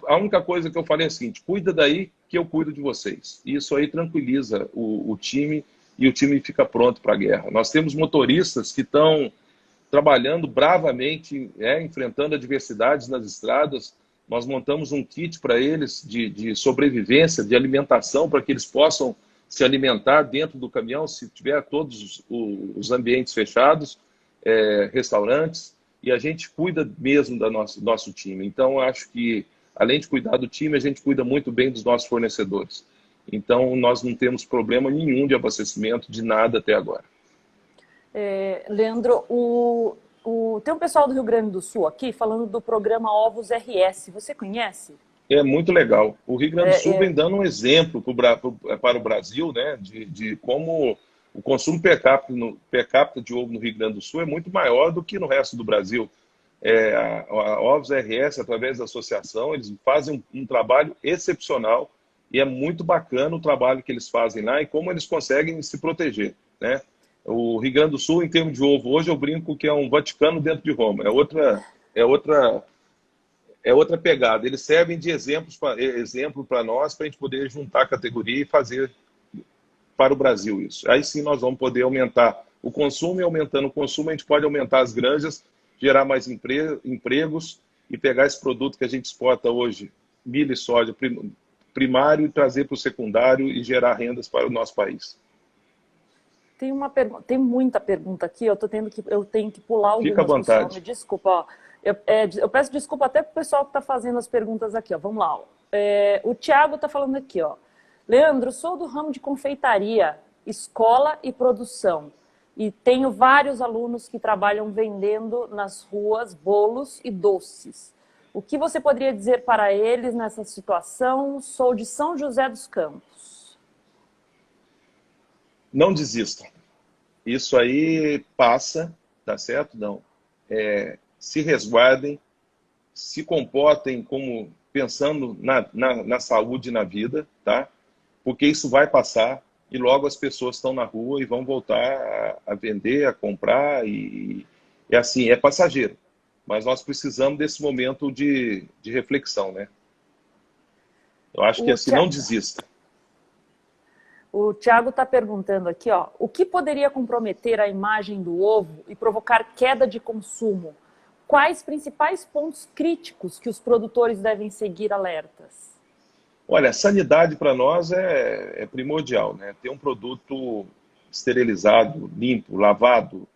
a única coisa que eu falei é a seguinte: cuida daí que eu cuido de vocês. E isso aí tranquiliza o time e o time fica pronto para a guerra. Nós temos motoristas que estão trabalhando bravamente, enfrentando adversidades nas estradas. Nós montamos um kit para eles de sobrevivência, de alimentação, para que eles possam se alimentar dentro do caminhão, se tiver todos os ambientes fechados, restaurantes, e a gente cuida mesmo do nosso time. Então, eu acho que, além de cuidar do time, a gente cuida muito bem dos nossos fornecedores. Então, nós não temos problema nenhum de abastecimento de nada até agora. Leandro, tem um pessoal do Rio Grande do Sul aqui falando do programa Ovos RS. Você conhece? É muito legal. O Rio Grande do Sul vem dando um exemplo para o Brasil, né, de como o consumo per capita de ovo no Rio Grande do Sul é muito maior do que no resto do Brasil. A Ovos RS, através da associação, eles fazem um trabalho excepcional e é muito bacana o trabalho que eles fazem lá e como eles conseguem se proteger, né? O Rio Grande do Sul, em termos de ovo, hoje eu brinco que é um Vaticano dentro de Roma. É outra, é outra pegada. Eles servem de exemplo para nós, para a gente poder juntar a categoria e fazer para o Brasil isso. Aí sim nós vamos poder aumentar o consumo, e aumentando o consumo a gente pode aumentar as granjas, gerar mais empregos e pegar esse produto que a gente exporta hoje, milho e soja primário, e trazer para o secundário e gerar rendas para o nosso país. Tem muita pergunta aqui, eu tenho que pular Fica à algumas, pessoal, vontade. me desculpa. Ó. Eu peço desculpa até para o pessoal que está fazendo as perguntas aqui. Ó. Vamos lá. Ó. O Tiago está falando aqui. Ó. Leandro, sou do ramo de confeitaria, escola e produção. E tenho vários alunos que trabalham vendendo nas ruas bolos e doces. O que você poderia dizer para eles nessa situação? Sou de São José dos Campos. Não desistam. Isso aí passa, tá certo? Não. Se resguardem, se comportem como pensando na saúde e na vida, tá? Porque isso vai passar e logo as pessoas estão na rua e vão voltar a vender, a comprar e é assim, é passageiro. Mas nós precisamos desse momento de reflexão, né? Eu acho que assim, não desista. O Tiago está perguntando aqui, ó, o que poderia comprometer a imagem do ovo e provocar queda de consumo? Quais principais pontos críticos que os produtores devem seguir alertas? Olha, sanidade para nós é primordial, né? Ter um produto esterilizado, limpo, lavado,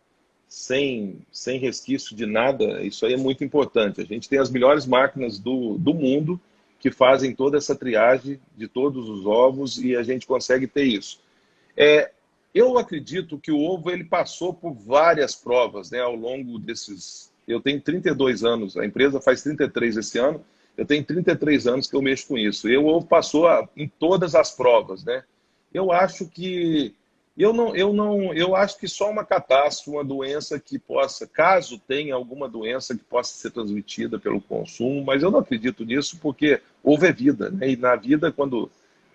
sem resquício de nada, isso aí é muito importante. A gente tem as melhores máquinas do mundo que fazem toda essa triagem de todos os ovos e a gente consegue ter isso. Eu acredito que o ovo ele passou por várias provas, né, ao longo desses... Eu tenho 32 anos, a empresa faz 33 esse ano, eu tenho 33 anos que eu mexo com isso. E o ovo passou em todas as provas, né? Eu acho que eu acho que só uma catástrofe, uma doença que possa, caso tenha alguma doença que possa ser transmitida pelo consumo, mas eu não acredito nisso porque ovo é vida, né? E na vida,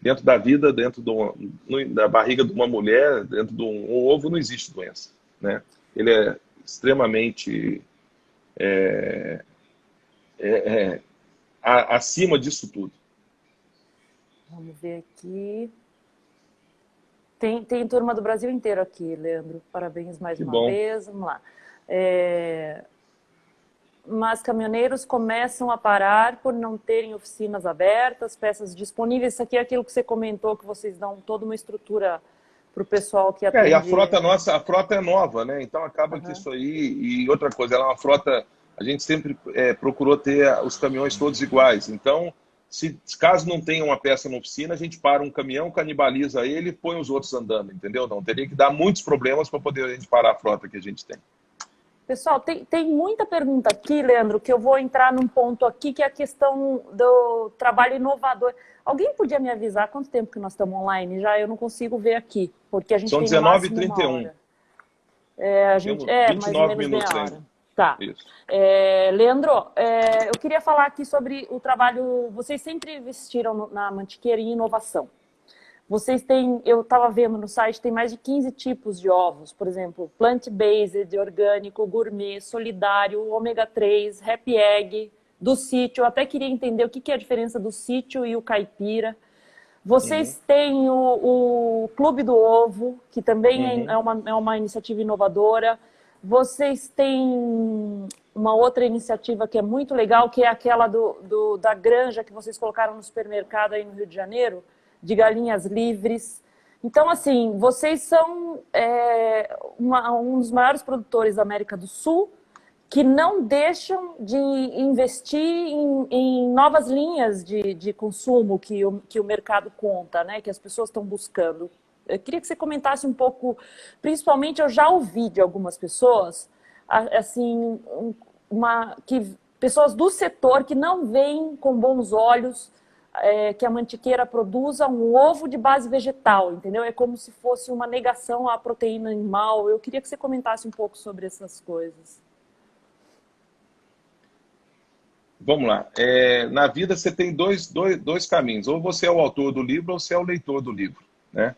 dentro da vida, da barriga de uma mulher, dentro de um ovo, não existe doença, né? Ele é extremamente acima disso tudo. Vamos ver aqui. Tem turma do Brasil inteiro aqui, Leandro. Parabéns mais uma vez. Vamos lá. Mas caminhoneiros começam a parar por não terem oficinas abertas, peças disponíveis. Isso aqui é aquilo que você comentou, que vocês dão toda uma estrutura para o pessoal que atende. E a frota nossa, a frota é nova, né? Então acaba que isso aí... E outra coisa, ela é uma frota... A gente sempre procurou ter os caminhões todos iguais. Então, caso não tenha uma peça na oficina, a gente para um caminhão, canibaliza ele e põe os outros andando, entendeu? Não, teria que dar muitos problemas para poder a gente parar a frota que a gente tem. Pessoal, tem muita pergunta aqui, Leandro, que eu vou entrar num ponto aqui, que é a questão do trabalho inovador. Alguém podia me avisar quanto tempo que nós estamos online já? Eu não consigo ver aqui, porque a gente São tem no máximo 19h31. A gente, mais ou menos meia hora. Ainda. Tá. Leandro, eu queria falar aqui sobre o trabalho... Vocês sempre investiram na Mantiqueira em inovação. Vocês têm, eu estava vendo no site, tem mais de 15 tipos de ovos. Por exemplo, plant-based, orgânico, gourmet, solidário, ômega 3, happy egg, do sítio. Eu até queria entender o que é a diferença do sítio e o caipira. Vocês têm o Clube do Ovo, que também é uma iniciativa inovadora. Vocês têm uma outra iniciativa que é muito legal, que é aquela da granja que vocês colocaram no supermercado aí no Rio de Janeiro, de galinhas livres. Então, assim, vocês são um dos maiores produtores da América do Sul que não deixam de investir em novas linhas de consumo que o mercado conta, né? Que as pessoas estão buscando. Eu queria que você comentasse um pouco, principalmente eu já ouvi de algumas pessoas, assim, pessoas do setor que não veem com bons olhos que a Mantiqueira produza um ovo de base vegetal, entendeu? É como se fosse uma negação à proteína animal. Eu queria que você comentasse um pouco sobre essas coisas. Vamos lá. Na vida você tem dois caminhos. Ou você é o autor do livro ou você é o leitor do livro, né?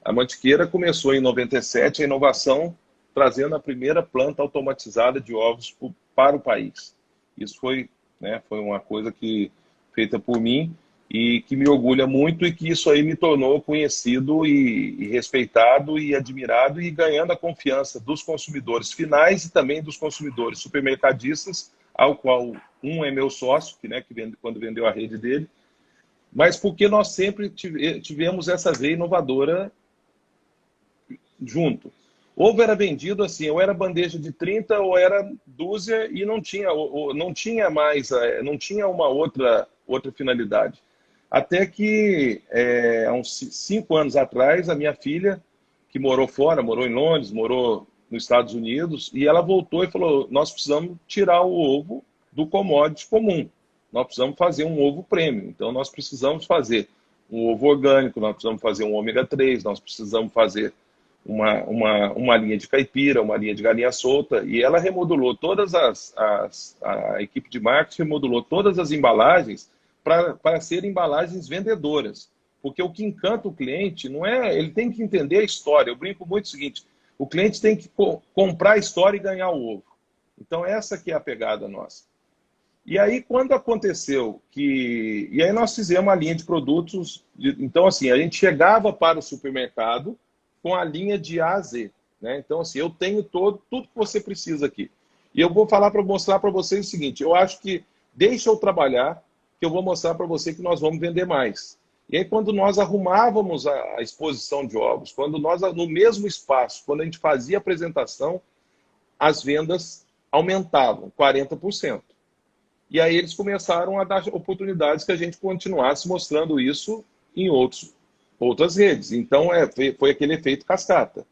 A Mantiqueira começou em 97 a inovação, trazendo a primeira planta automatizada de ovos para o país. Isso foi, né, foi uma coisa feita por mim e que me orgulha muito, e que isso aí me tornou conhecido e respeitado e admirado, e ganhando a confiança dos consumidores finais e também dos consumidores supermercadistas, ao qual um é meu sócio, quando vendeu a rede dele, mas porque nós sempre tivemos essa veia inovadora junto. Ovo era vendido assim, ou era bandeja de 30 ou era dúzia, e não tinha mais, não tinha uma outra finalidade. Até que, há uns 5 anos atrás, a minha filha, que morou fora, morou em Londres, morou nos Estados Unidos, e ela voltou e falou: nós precisamos tirar o ovo do commodity comum. Nós precisamos fazer um ovo premium. Então, nós precisamos fazer um ovo orgânico, nós precisamos fazer um ômega 3, nós precisamos fazer uma linha de caipira, uma linha de galinha solta. E ela remodulou a equipe de marketing remodulou todas as embalagens para serem embalagens vendedoras. Porque o que encanta o cliente não é... Ele tem que entender a história. Eu brinco muito o seguinte: o cliente tem que comprar a história e ganhar o ovo. Então, essa que é a pegada nossa. E aí, quando aconteceu que... E aí nós fizemos uma linha de produtos. Então, assim, a gente chegava para o supermercado com a linha de A a Z, né? Então, assim, eu tenho tudo que você precisa aqui. E eu vou mostrar para vocês o seguinte: eu acho que deixa eu trabalhar, que eu vou mostrar para você que nós vamos vender mais. E aí, quando nós arrumávamos a exposição de ovos, quando nós, no mesmo espaço, quando a gente fazia a apresentação, as vendas aumentavam 40%. E aí eles começaram a dar oportunidades que a gente continuasse mostrando isso em outras redes. Então, foi aquele efeito cascata.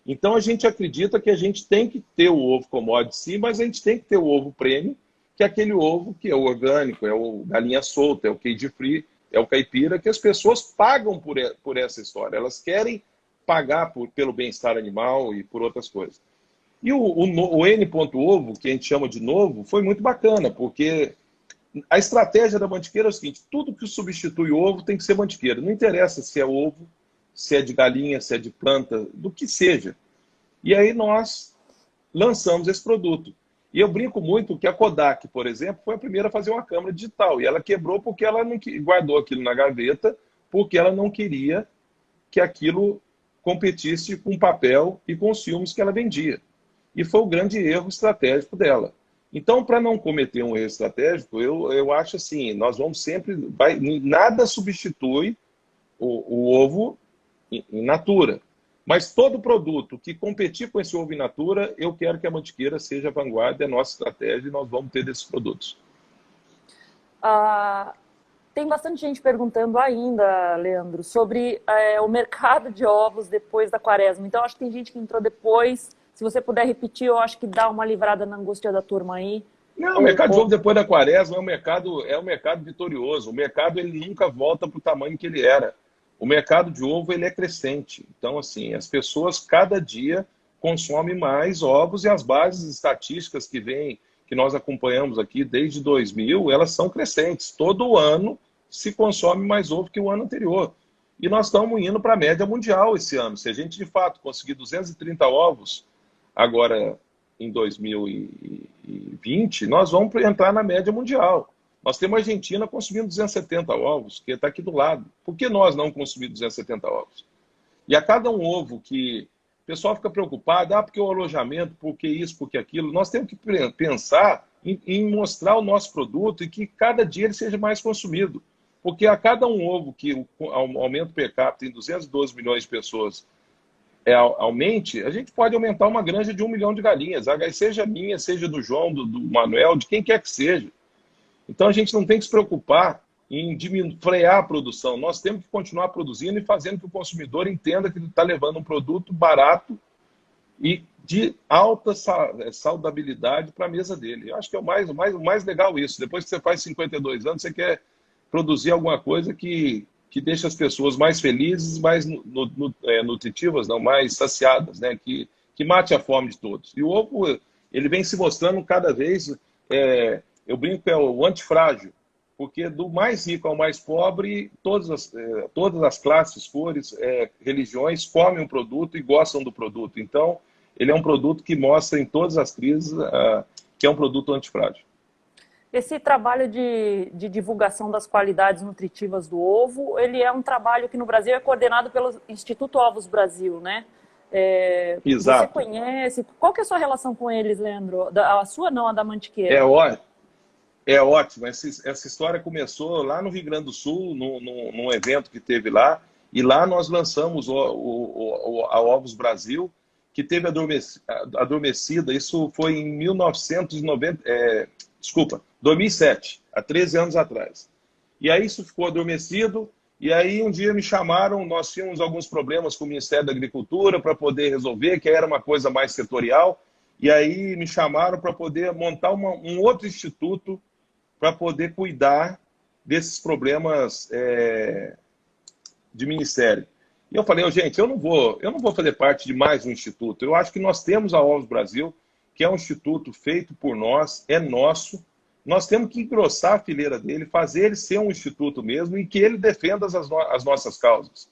Então, a gente acredita que a gente tem que ter o ovo commodity, sim, mas a gente tem que ter o ovo premium, que é aquele ovo que é o orgânico, é o galinha solta, é o cage free, é o caipira, que as pessoas pagam por essa história. Elas querem pagar pelo bem-estar animal e por outras coisas. E o N.ovo, que a gente chama de novo, foi muito bacana, porque a estratégia da Mantiqueira é o seguinte: tudo que substitui ovo tem que ser Mantiqueira. Não interessa se é ovo, se é de galinha, se é de planta, do que seja. E aí nós lançamos esse produto. E eu brinco muito que a Kodak, por exemplo, foi a primeira a fazer uma câmera digital. E ela quebrou porque ela não guardou aquilo na gaveta, porque ela não queria que aquilo competisse com papel e com os filmes que ela vendia. E foi o grande erro estratégico dela. Então, para não cometer um erro estratégico, eu acho assim: nós vamos sempre... nada substitui o ovo in natura. Mas todo produto que competir com esse ovo in natura, eu quero que a Mantiqueira seja a vanguarda, é a nossa estratégia, e nós vamos ter desses produtos. Tem bastante gente perguntando ainda, Leandro, sobre o mercado de ovos depois da quaresma. Então, acho que tem gente que entrou depois. Se você puder repetir, eu acho que dá uma livrada na angústia da turma aí. Não, o mercado de ovo depois da quaresma é um mercado vitorioso. O mercado, ele nunca volta para o tamanho que ele era. O mercado de ovo, ele é crescente. Então, assim, as pessoas cada dia consomem mais ovos, e as bases estatísticas que nós acompanhamos aqui desde 2000, elas são crescentes. Todo ano se consome mais ovo que o ano anterior. E nós estamos indo para a média mundial esse ano. Se a gente, de fato, conseguir 230 ovos agora em 2020, nós vamos entrar na média mundial. Nós temos a Argentina consumindo 270 ovos, que está aqui do lado. Por que nós não consumimos 270 ovos? E a cada um ovo que o pessoal fica preocupado, porque o alojamento, porque isso, porque aquilo, nós temos que pensar em mostrar o nosso produto e que cada dia ele seja mais consumido. Porque a cada um ovo que o aumento per capita em 212 milhões de pessoas aumente, a gente pode aumentar uma granja de 1 milhão de galinhas, seja minha, seja do João, do Manuel, de quem quer que seja. Então a gente não tem que se preocupar em frear a produção. Nós temos que continuar produzindo e fazendo que o consumidor entenda que ele está levando um produto barato e de alta saudabilidade para a mesa dele. Eu acho que é o mais legal isso. Depois que você faz 52 anos, você quer produzir alguma coisa que deixe as pessoas mais felizes, mais nutritivas, não, mais saciadas, né? Que mate a fome de todos. E o ovo, ele vem se mostrando cada vez... eu brinco que é o antifrágil, porque do mais rico ao mais pobre, todas as classes, cores, religiões comem o produto e gostam do produto. Então, ele é um produto que mostra em todas as crises que é um produto antifrágil. Esse trabalho de divulgação das qualidades nutritivas do ovo, ele é um trabalho que no Brasil é coordenado pelo Instituto Ovos Brasil, né? Você Exato. conhece? Qual que é a sua relação com eles, Leandro? A sua não, a da Mantiqueira. É ótimo. Essa história começou lá no Rio Grande do Sul, num evento que teve lá, e lá nós lançamos a Ovos Brasil, que teve adormecida. Isso foi em 2007, há 13 anos atrás. E aí isso ficou adormecido, e aí um dia me chamaram, nós tínhamos alguns problemas com o Ministério da Agricultura para poder resolver, que era uma coisa mais setorial, e aí me chamaram para poder montar um outro instituto para poder cuidar desses problemas de ministério. E eu falei, gente, eu não vou fazer parte de mais um instituto. Eu acho que nós temos a Ovos Brasil, que é um instituto feito por nós, é nosso. Nós temos que engrossar a fileira dele, fazer ele ser um instituto mesmo e que ele defenda as nossas causas.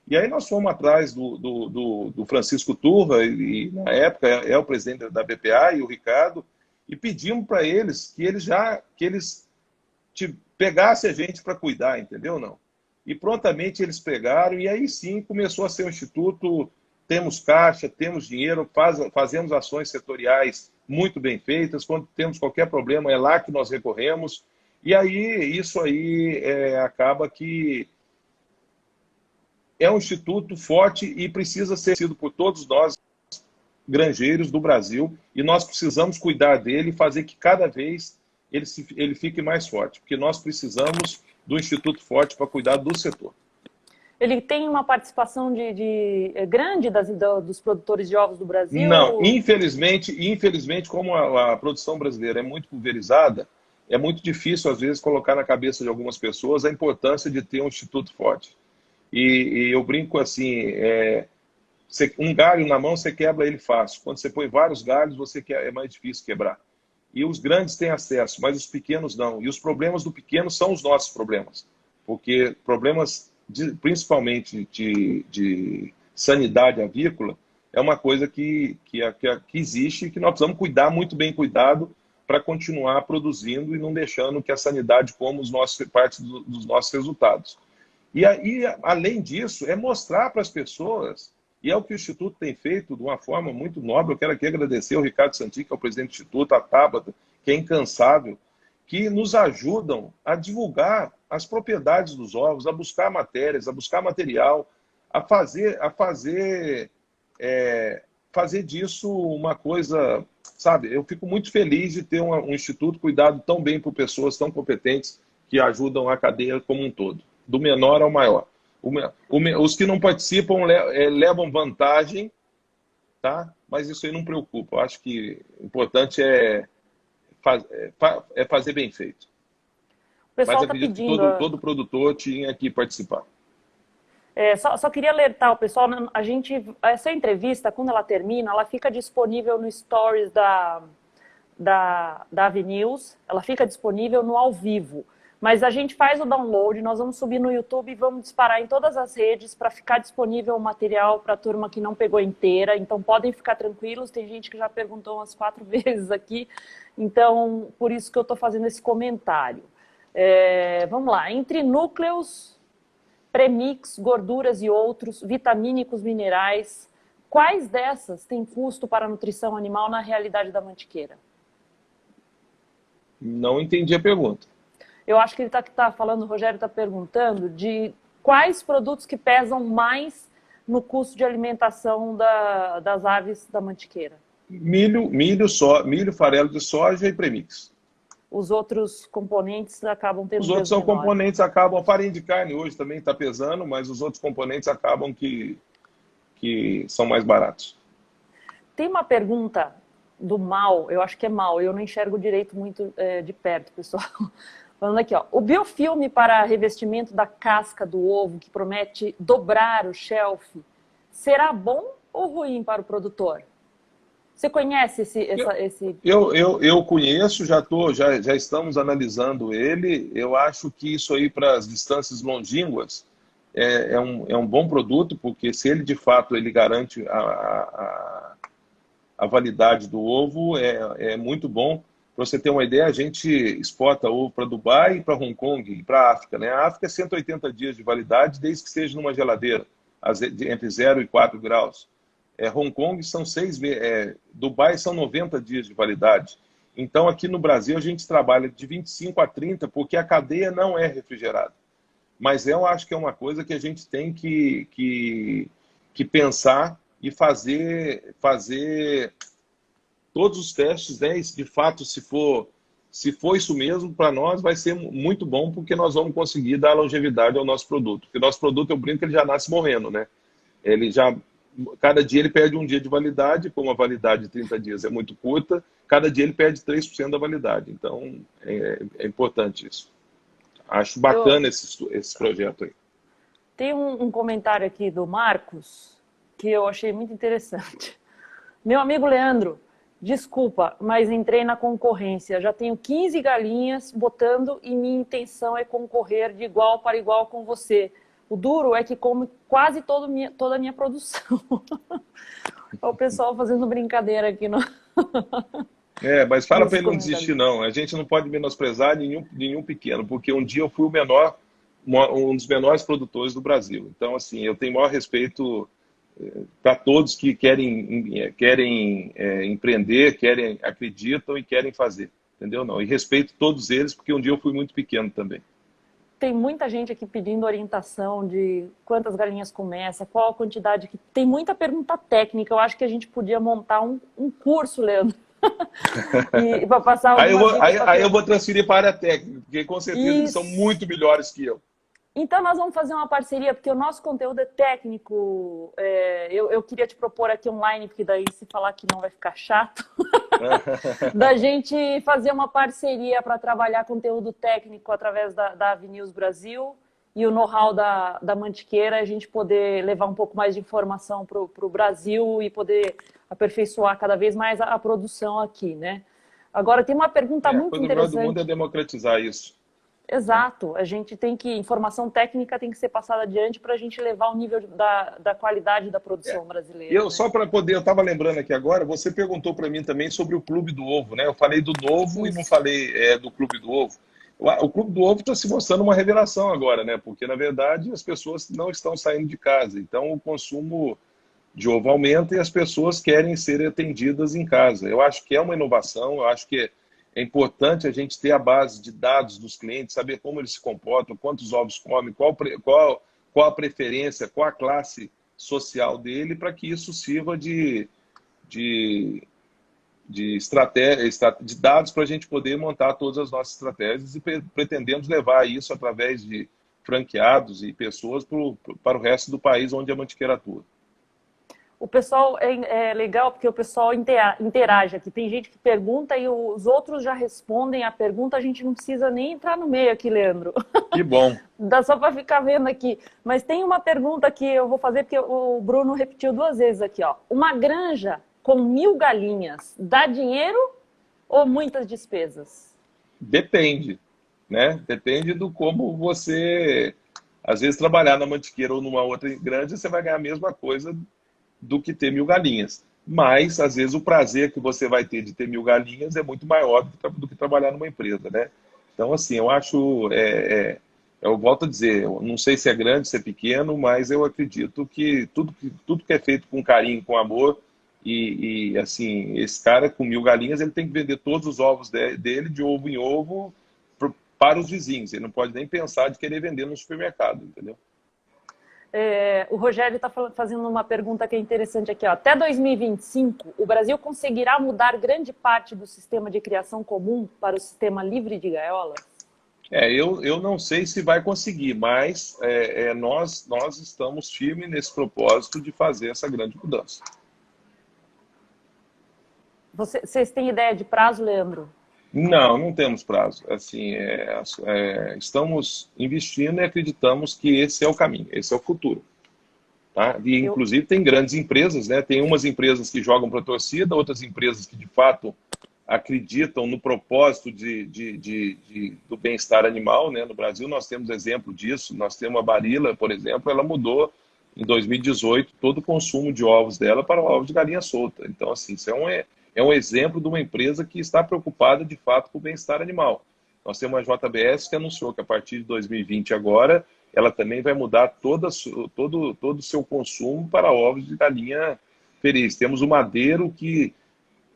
E aí nós fomos atrás do Francisco Turra, e na época é o presidente da BPA, e o Ricardo, e pedimos para eles que eles pegassem a gente para cuidar, entendeu? Não. E prontamente eles pegaram, e aí sim começou a ser um instituto, temos caixa, temos dinheiro, fazemos ações setoriais muito bem feitas, quando temos qualquer problema é lá que nós recorremos, e aí isso aí acaba que é um instituto forte e precisa ser sido por todos nós, granjeiros do Brasil, e nós precisamos cuidar dele e fazer que cada vez ele fique mais forte, porque nós precisamos do Instituto Forte para cuidar do setor. Ele tem uma participação grande dos produtores de ovos do Brasil? Não, infelizmente, como a produção brasileira é muito pulverizada, é muito difícil, às vezes, colocar na cabeça de algumas pessoas a importância de ter um Instituto Forte. E eu brinco assim, um galho na mão você quebra ele fácil. Quando você põe vários galhos, é mais difícil quebrar. E os grandes têm acesso, mas os pequenos não. E os problemas do pequeno são os nossos problemas. Porque problemas, principalmente de sanidade avícola, é uma coisa que existe e que nós precisamos cuidar, muito bem cuidado, para continuar produzindo e não deixando que a sanidade coma parte dos nossos resultados. E aí, além disso, é mostrar para as pessoas, e é o que o Instituto tem feito de uma forma muito nobre. Eu quero aqui agradecer ao Ricardo Santi, que é o presidente do Instituto, a Tabata, que é incansável, que nos ajudam a divulgar as propriedades dos ovos, a buscar matérias, a buscar material, a fazer disso uma coisa, sabe? Eu fico muito feliz de ter um instituto cuidado tão bem por pessoas tão competentes que ajudam a cadeia como um todo, do menor ao maior. Os que não participam levam vantagem, tá? Mas isso aí não preocupa. Eu acho que o importante é fazer bem feito. O pessoal Mas está acredito pedindo... que todo produtor tinha que participar. Só queria alertar o pessoal, essa entrevista, quando ela termina, ela fica disponível no Stories da Avenews, ela fica disponível no ao vivo. Mas a gente faz o download, nós vamos subir no YouTube e vamos disparar em todas as redes para ficar disponível o material para a turma que não pegou inteira. Então podem ficar tranquilos, tem gente que já perguntou umas 4 vezes aqui, então por isso que eu estou fazendo esse comentário. Vamos lá, entre núcleos, premix, gorduras e outros, vitamínicos, minerais, quais dessas têm custo para a nutrição animal na realidade da Mantiqueira? Não entendi a pergunta. Eu acho que ele está falando, o Rogério está perguntando, de quais produtos que pesam mais no custo de alimentação das aves da Mantiqueira. Milho, farelo de soja e premix. Os outros componentes acabam tendo Os outros são componentes, a farinha de carne hoje também está pesando, mas os outros componentes acabam que são mais baratos. Tem uma pergunta do Mal, eu acho que é Mal, eu não enxergo direito muito de perto, pessoal. Falando aqui, ó, o biofilme para revestimento da casca do ovo, que promete dobrar o shelf, será bom ou ruim para o produtor? Você conhece Eu, esse... eu conheço, já estamos analisando ele. Eu acho que isso aí para as distâncias longínquas é um bom produto, porque se ele de fato ele garante a validade do ovo, é muito bom. Para você ter uma ideia, a gente exporta ovo para Dubai, para Hong Kong e para a África, né? A África é 180 dias de validade, desde que seja numa geladeira, entre 0 e 4 graus. Hong Kong são 6 meses, Dubai são 90 dias de validade. Então, aqui no Brasil, a gente trabalha de 25 a 30, porque a cadeia não é refrigerada. Mas eu acho que é uma coisa que a gente tem que pensar e fazer todos os testes, né? E, de fato, se for isso mesmo, para nós vai ser muito bom, porque nós vamos conseguir dar longevidade ao nosso produto. Porque o nosso produto, eu brinco, ele já nasce morrendo, né? Ele já, cada dia ele perde um dia de validade, como a validade de 30 dias é muito curta, cada dia ele perde 3% da validade. Então, é importante isso. Acho Eu, bacana esse projeto aí. tem um comentário aqui do Marcos que eu achei muito interessante. Meu amigo Leandro, desculpa, mas entrei na concorrência. Já tenho 15 galinhas botando e minha intenção é concorrer de igual para igual com você. O duro é que come quase toda a minha produção. O pessoal fazendo brincadeira aqui no, Mas fala para nesse ele não comentário. desistir, não. A gente não pode menosprezar nenhum pequeno, porque um dia eu fui um dos menores produtores do Brasil. Então, assim, eu tenho maior respeito para todos que querem empreender, acreditam e querem fazer. Entendeu? Não. E respeito todos eles, porque um dia eu fui muito pequeno também. Tem muita gente aqui pedindo orientação de quantas galinhas começa, qual a quantidade que... Tem muita pergunta técnica. Eu acho que a gente podia montar um curso, Leandro, e para passar Aí eu algumas vou, dicas aí, para aí eu ter. vou transferir para a área técnica, porque com certeza eles são Isso. muito melhores que eu. Então, nós vamos fazer uma parceria, porque o nosso conteúdo é técnico. Eu queria te propor aqui online, porque daí se falar que não vai ficar chato, da gente fazer uma parceria para trabalhar conteúdo técnico através da Avnews Brasil e o know-how da Mantiqueira, a gente poder levar um pouco mais de informação para o Brasil e poder aperfeiçoar cada vez mais a produção aqui, né? Agora, tem uma pergunta A muito coisa melhor do mundo é interessante. democratizar isso. Né? Exato, a gente tem que, informação técnica tem que ser passada adiante para a gente levar o nível da qualidade da É. produção E brasileira, eu, né? só para poder, eu estava lembrando aqui agora, você perguntou para mim também sobre o Clube do Ovo, né? Eu falei do Novo e não Isso. falei do Clube do Ovo. O Clube do Ovo está se mostrando uma revelação agora, né? Porque, na verdade, as pessoas não estão saindo de casa. Então, o consumo de ovo aumenta e as pessoas querem ser atendidas em casa. Eu acho que é uma inovação, eu acho que é importante a gente ter a base de dados dos clientes, saber como eles se comportam, quantos ovos comem, qual a preferência, qual a classe social dele, para que isso sirva de, de estratégia, de dados para a gente poder montar todas as nossas estratégias e pretendemos levar isso através de franqueados e pessoas para o resto do país onde a Mantiqueira atua. O pessoal é legal porque o pessoal interage aqui. Tem gente que pergunta e os outros já respondem a pergunta. A gente não precisa nem entrar no meio aqui, Leandro. Que bom. Dá só para ficar vendo aqui. Mas tem uma pergunta que eu vou fazer porque o Bruno repetiu 2 vezes aqui, ó. Uma granja com 1.000 galinhas dá dinheiro ou muitas despesas? Depende, né? Depende do como você, às vezes, trabalhar na Mantiqueira ou numa outra granja, você vai ganhar a mesma coisa do que ter 1.000 galinhas. Mas, às vezes, o prazer que você vai ter de ter 1.000 galinhas é muito maior do que trabalhar numa empresa, né? Então, assim, eu acho... eu volto a dizer, eu não sei se é grande, se é pequeno, mas eu acredito que tudo que é feito com carinho, com amor, assim, esse cara com 1.000 galinhas, ele tem que vender todos os ovos dele, de ovo em ovo, para os vizinhos. Ele não pode nem pensar de querer vender no supermercado, entendeu? O Rogério está fazendo uma pergunta que é interessante aqui. Ó. Até 2025, o Brasil conseguirá mudar grande parte do sistema de criação comum para o sistema livre de gaiolas? Eu não sei se vai conseguir, mas nós estamos firmes nesse propósito de fazer essa grande mudança. Vocês têm ideia de prazo, Leandro? Não temos prazo. Assim, estamos investindo e acreditamos que esse é o caminho, esse é o futuro. tá? E, Eu, inclusive, tem grandes empresas, né? Tem umas empresas que jogam para a torcida, outras empresas que, de fato, acreditam no propósito do bem-estar animal, né? No Brasil, nós temos exemplo disso. Nós temos a Barilla, por exemplo, ela mudou, em 2018, todo o consumo de ovos dela para ovos de galinha solta. Então, assim, isso é um exemplo de uma empresa que está preocupada, de fato, com o bem-estar animal. Nós temos a JBS que anunciou que, a partir de 2020 agora, ela também vai mudar todo o seu consumo para ovos de galinha feliz. Temos o Madeiro, que,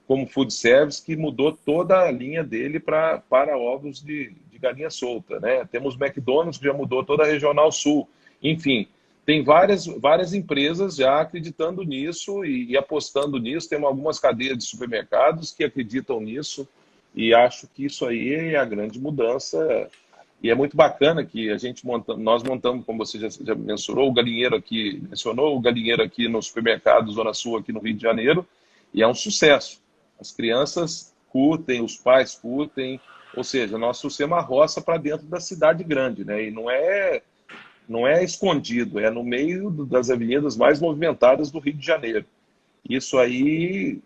como food service, que mudou toda a linha dele para ovos de galinha solta, né? Temos o McDonald's, que já mudou toda a Regional Sul. Enfim, tem várias empresas já acreditando nisso e apostando nisso. Temos algumas cadeias de supermercados que acreditam nisso e acho que isso aí é a grande mudança. E é muito bacana que nós montamos, como você já mencionou, o galinheiro aqui no supermercado Zona Sul, aqui no Rio de Janeiro, e é um sucesso. As crianças curtem, os pais curtem, ou seja, nós trouxemos a roça para dentro da cidade grande, né? E não é escondido, é no meio das avenidas mais movimentadas do Rio de Janeiro. Isso aí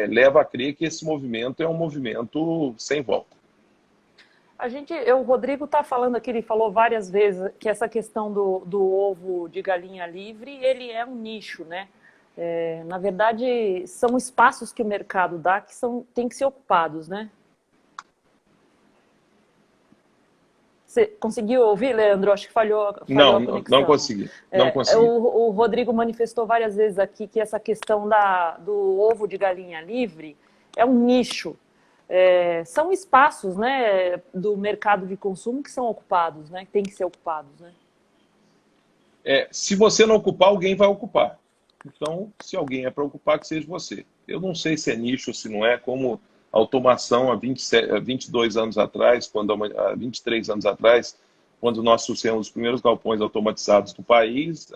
leva a crer que esse movimento é um movimento sem volta. o Rodrigo está falando aqui, ele falou várias vezes que essa questão do ovo de galinha livre, ele é um nicho, né? Na verdade, são espaços que o mercado dá que tem que ser ocupados, né? Você conseguiu ouvir, Leandro? Acho que falhou a conexão. Não consegui. Não consegui. O Rodrigo manifestou várias vezes aqui que essa questão do ovo de galinha livre é um nicho. São espaços, né, do mercado de consumo que são ocupados, né, que tem que ser ocupados, né? Se você não ocupar, alguém vai ocupar. Então, se alguém é para ocupar, que seja você. Eu não sei se é nicho ou se não é, como a automação há 22 anos atrás, há 23 anos atrás, quando nós trouxemos os primeiros galpões automatizados do país,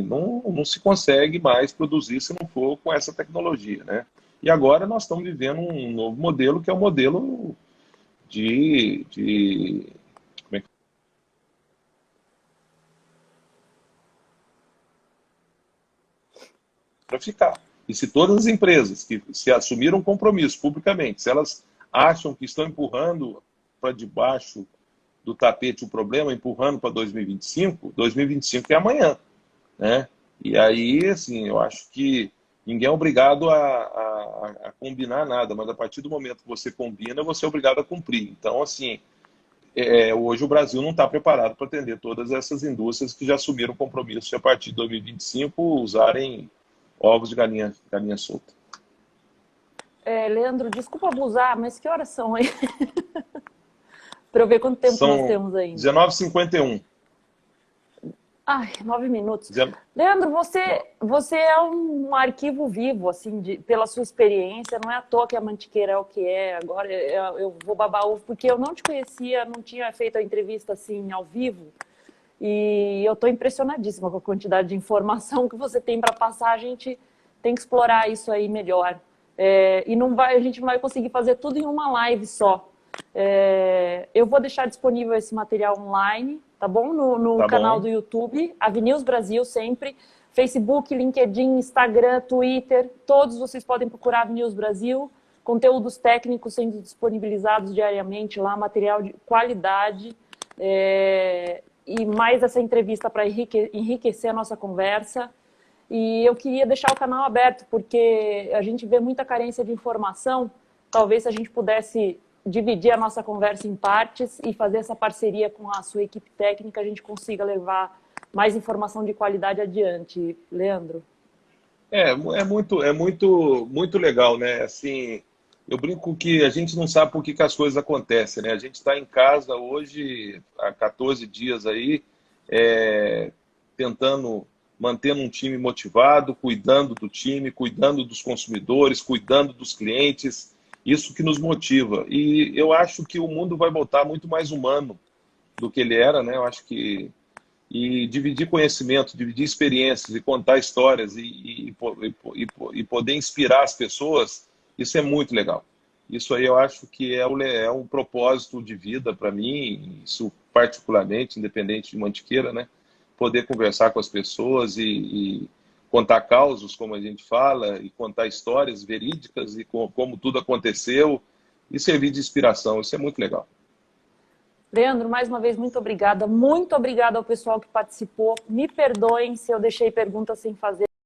não se consegue mais produzir se não for com essa tecnologia, né? E agora nós estamos vivendo um novo modelo, que é o modelo como é que para ficar. E se todas as empresas que se assumiram compromisso publicamente, se elas acham que estão empurrando para debaixo do tapete o problema, empurrando para 2025, 2025 é amanhã, né? E aí, assim, eu acho que ninguém é obrigado a combinar nada, mas a partir do momento que você combina, você é obrigado a cumprir. Então, assim, hoje o Brasil não está preparado para atender todas essas indústrias que já assumiram compromisso de, a partir de 2025, usarem ovos de galinha solta. Leandro, desculpa abusar, mas que horas são aí? Para eu ver quanto tempo nós temos ainda. 19h51. Ai, 9 minutos. 19... Leandro, você é um arquivo vivo, assim, pela sua experiência. Não é à toa que a Mantiqueira é o que é. Agora eu vou babar ovo, porque eu não te conhecia, não tinha feito a entrevista assim ao vivo. E eu estou impressionadíssima com a quantidade de informação que você tem para passar. A gente tem que explorar isso aí melhor. E a gente não vai conseguir fazer tudo em uma live só. Eu vou deixar disponível esse material online, tá bom? No canal do YouTube, Avinews Brasil sempre, Facebook, LinkedIn, Instagram, Twitter, todos vocês podem procurar Avinews Brasil, conteúdos técnicos sendo disponibilizados diariamente lá, material de qualidade, e mais essa entrevista para enriquecer a nossa conversa. E eu queria deixar o canal aberto, porque a gente vê muita carência de informação. Talvez se a gente pudesse dividir a nossa conversa em partes e fazer essa parceria com a sua equipe técnica, a gente consiga levar mais informação de qualidade adiante. Leandro? Muito legal, né? Assim, eu brinco que a gente não sabe por que as coisas acontecem, né? A gente está em casa hoje, há 14 dias aí, mantendo um time motivado, cuidando do time, cuidando dos consumidores, cuidando dos clientes. Isso que nos motiva. E eu acho que o mundo vai voltar muito mais humano do que ele era, né? Eu acho que dividir conhecimento, dividir experiências e contar histórias e poder inspirar as pessoas, isso é muito legal. Isso aí eu acho que é um propósito de vida para mim, isso particularmente, independente de Mantiqueira, né? Poder conversar com as pessoas e contar causos, como a gente fala, e contar histórias verídicas e como tudo aconteceu e servir de inspiração. Isso é muito legal. Leandro, mais uma vez, muito obrigada. Muito obrigada ao pessoal que participou. Me perdoem se eu deixei perguntas sem fazer.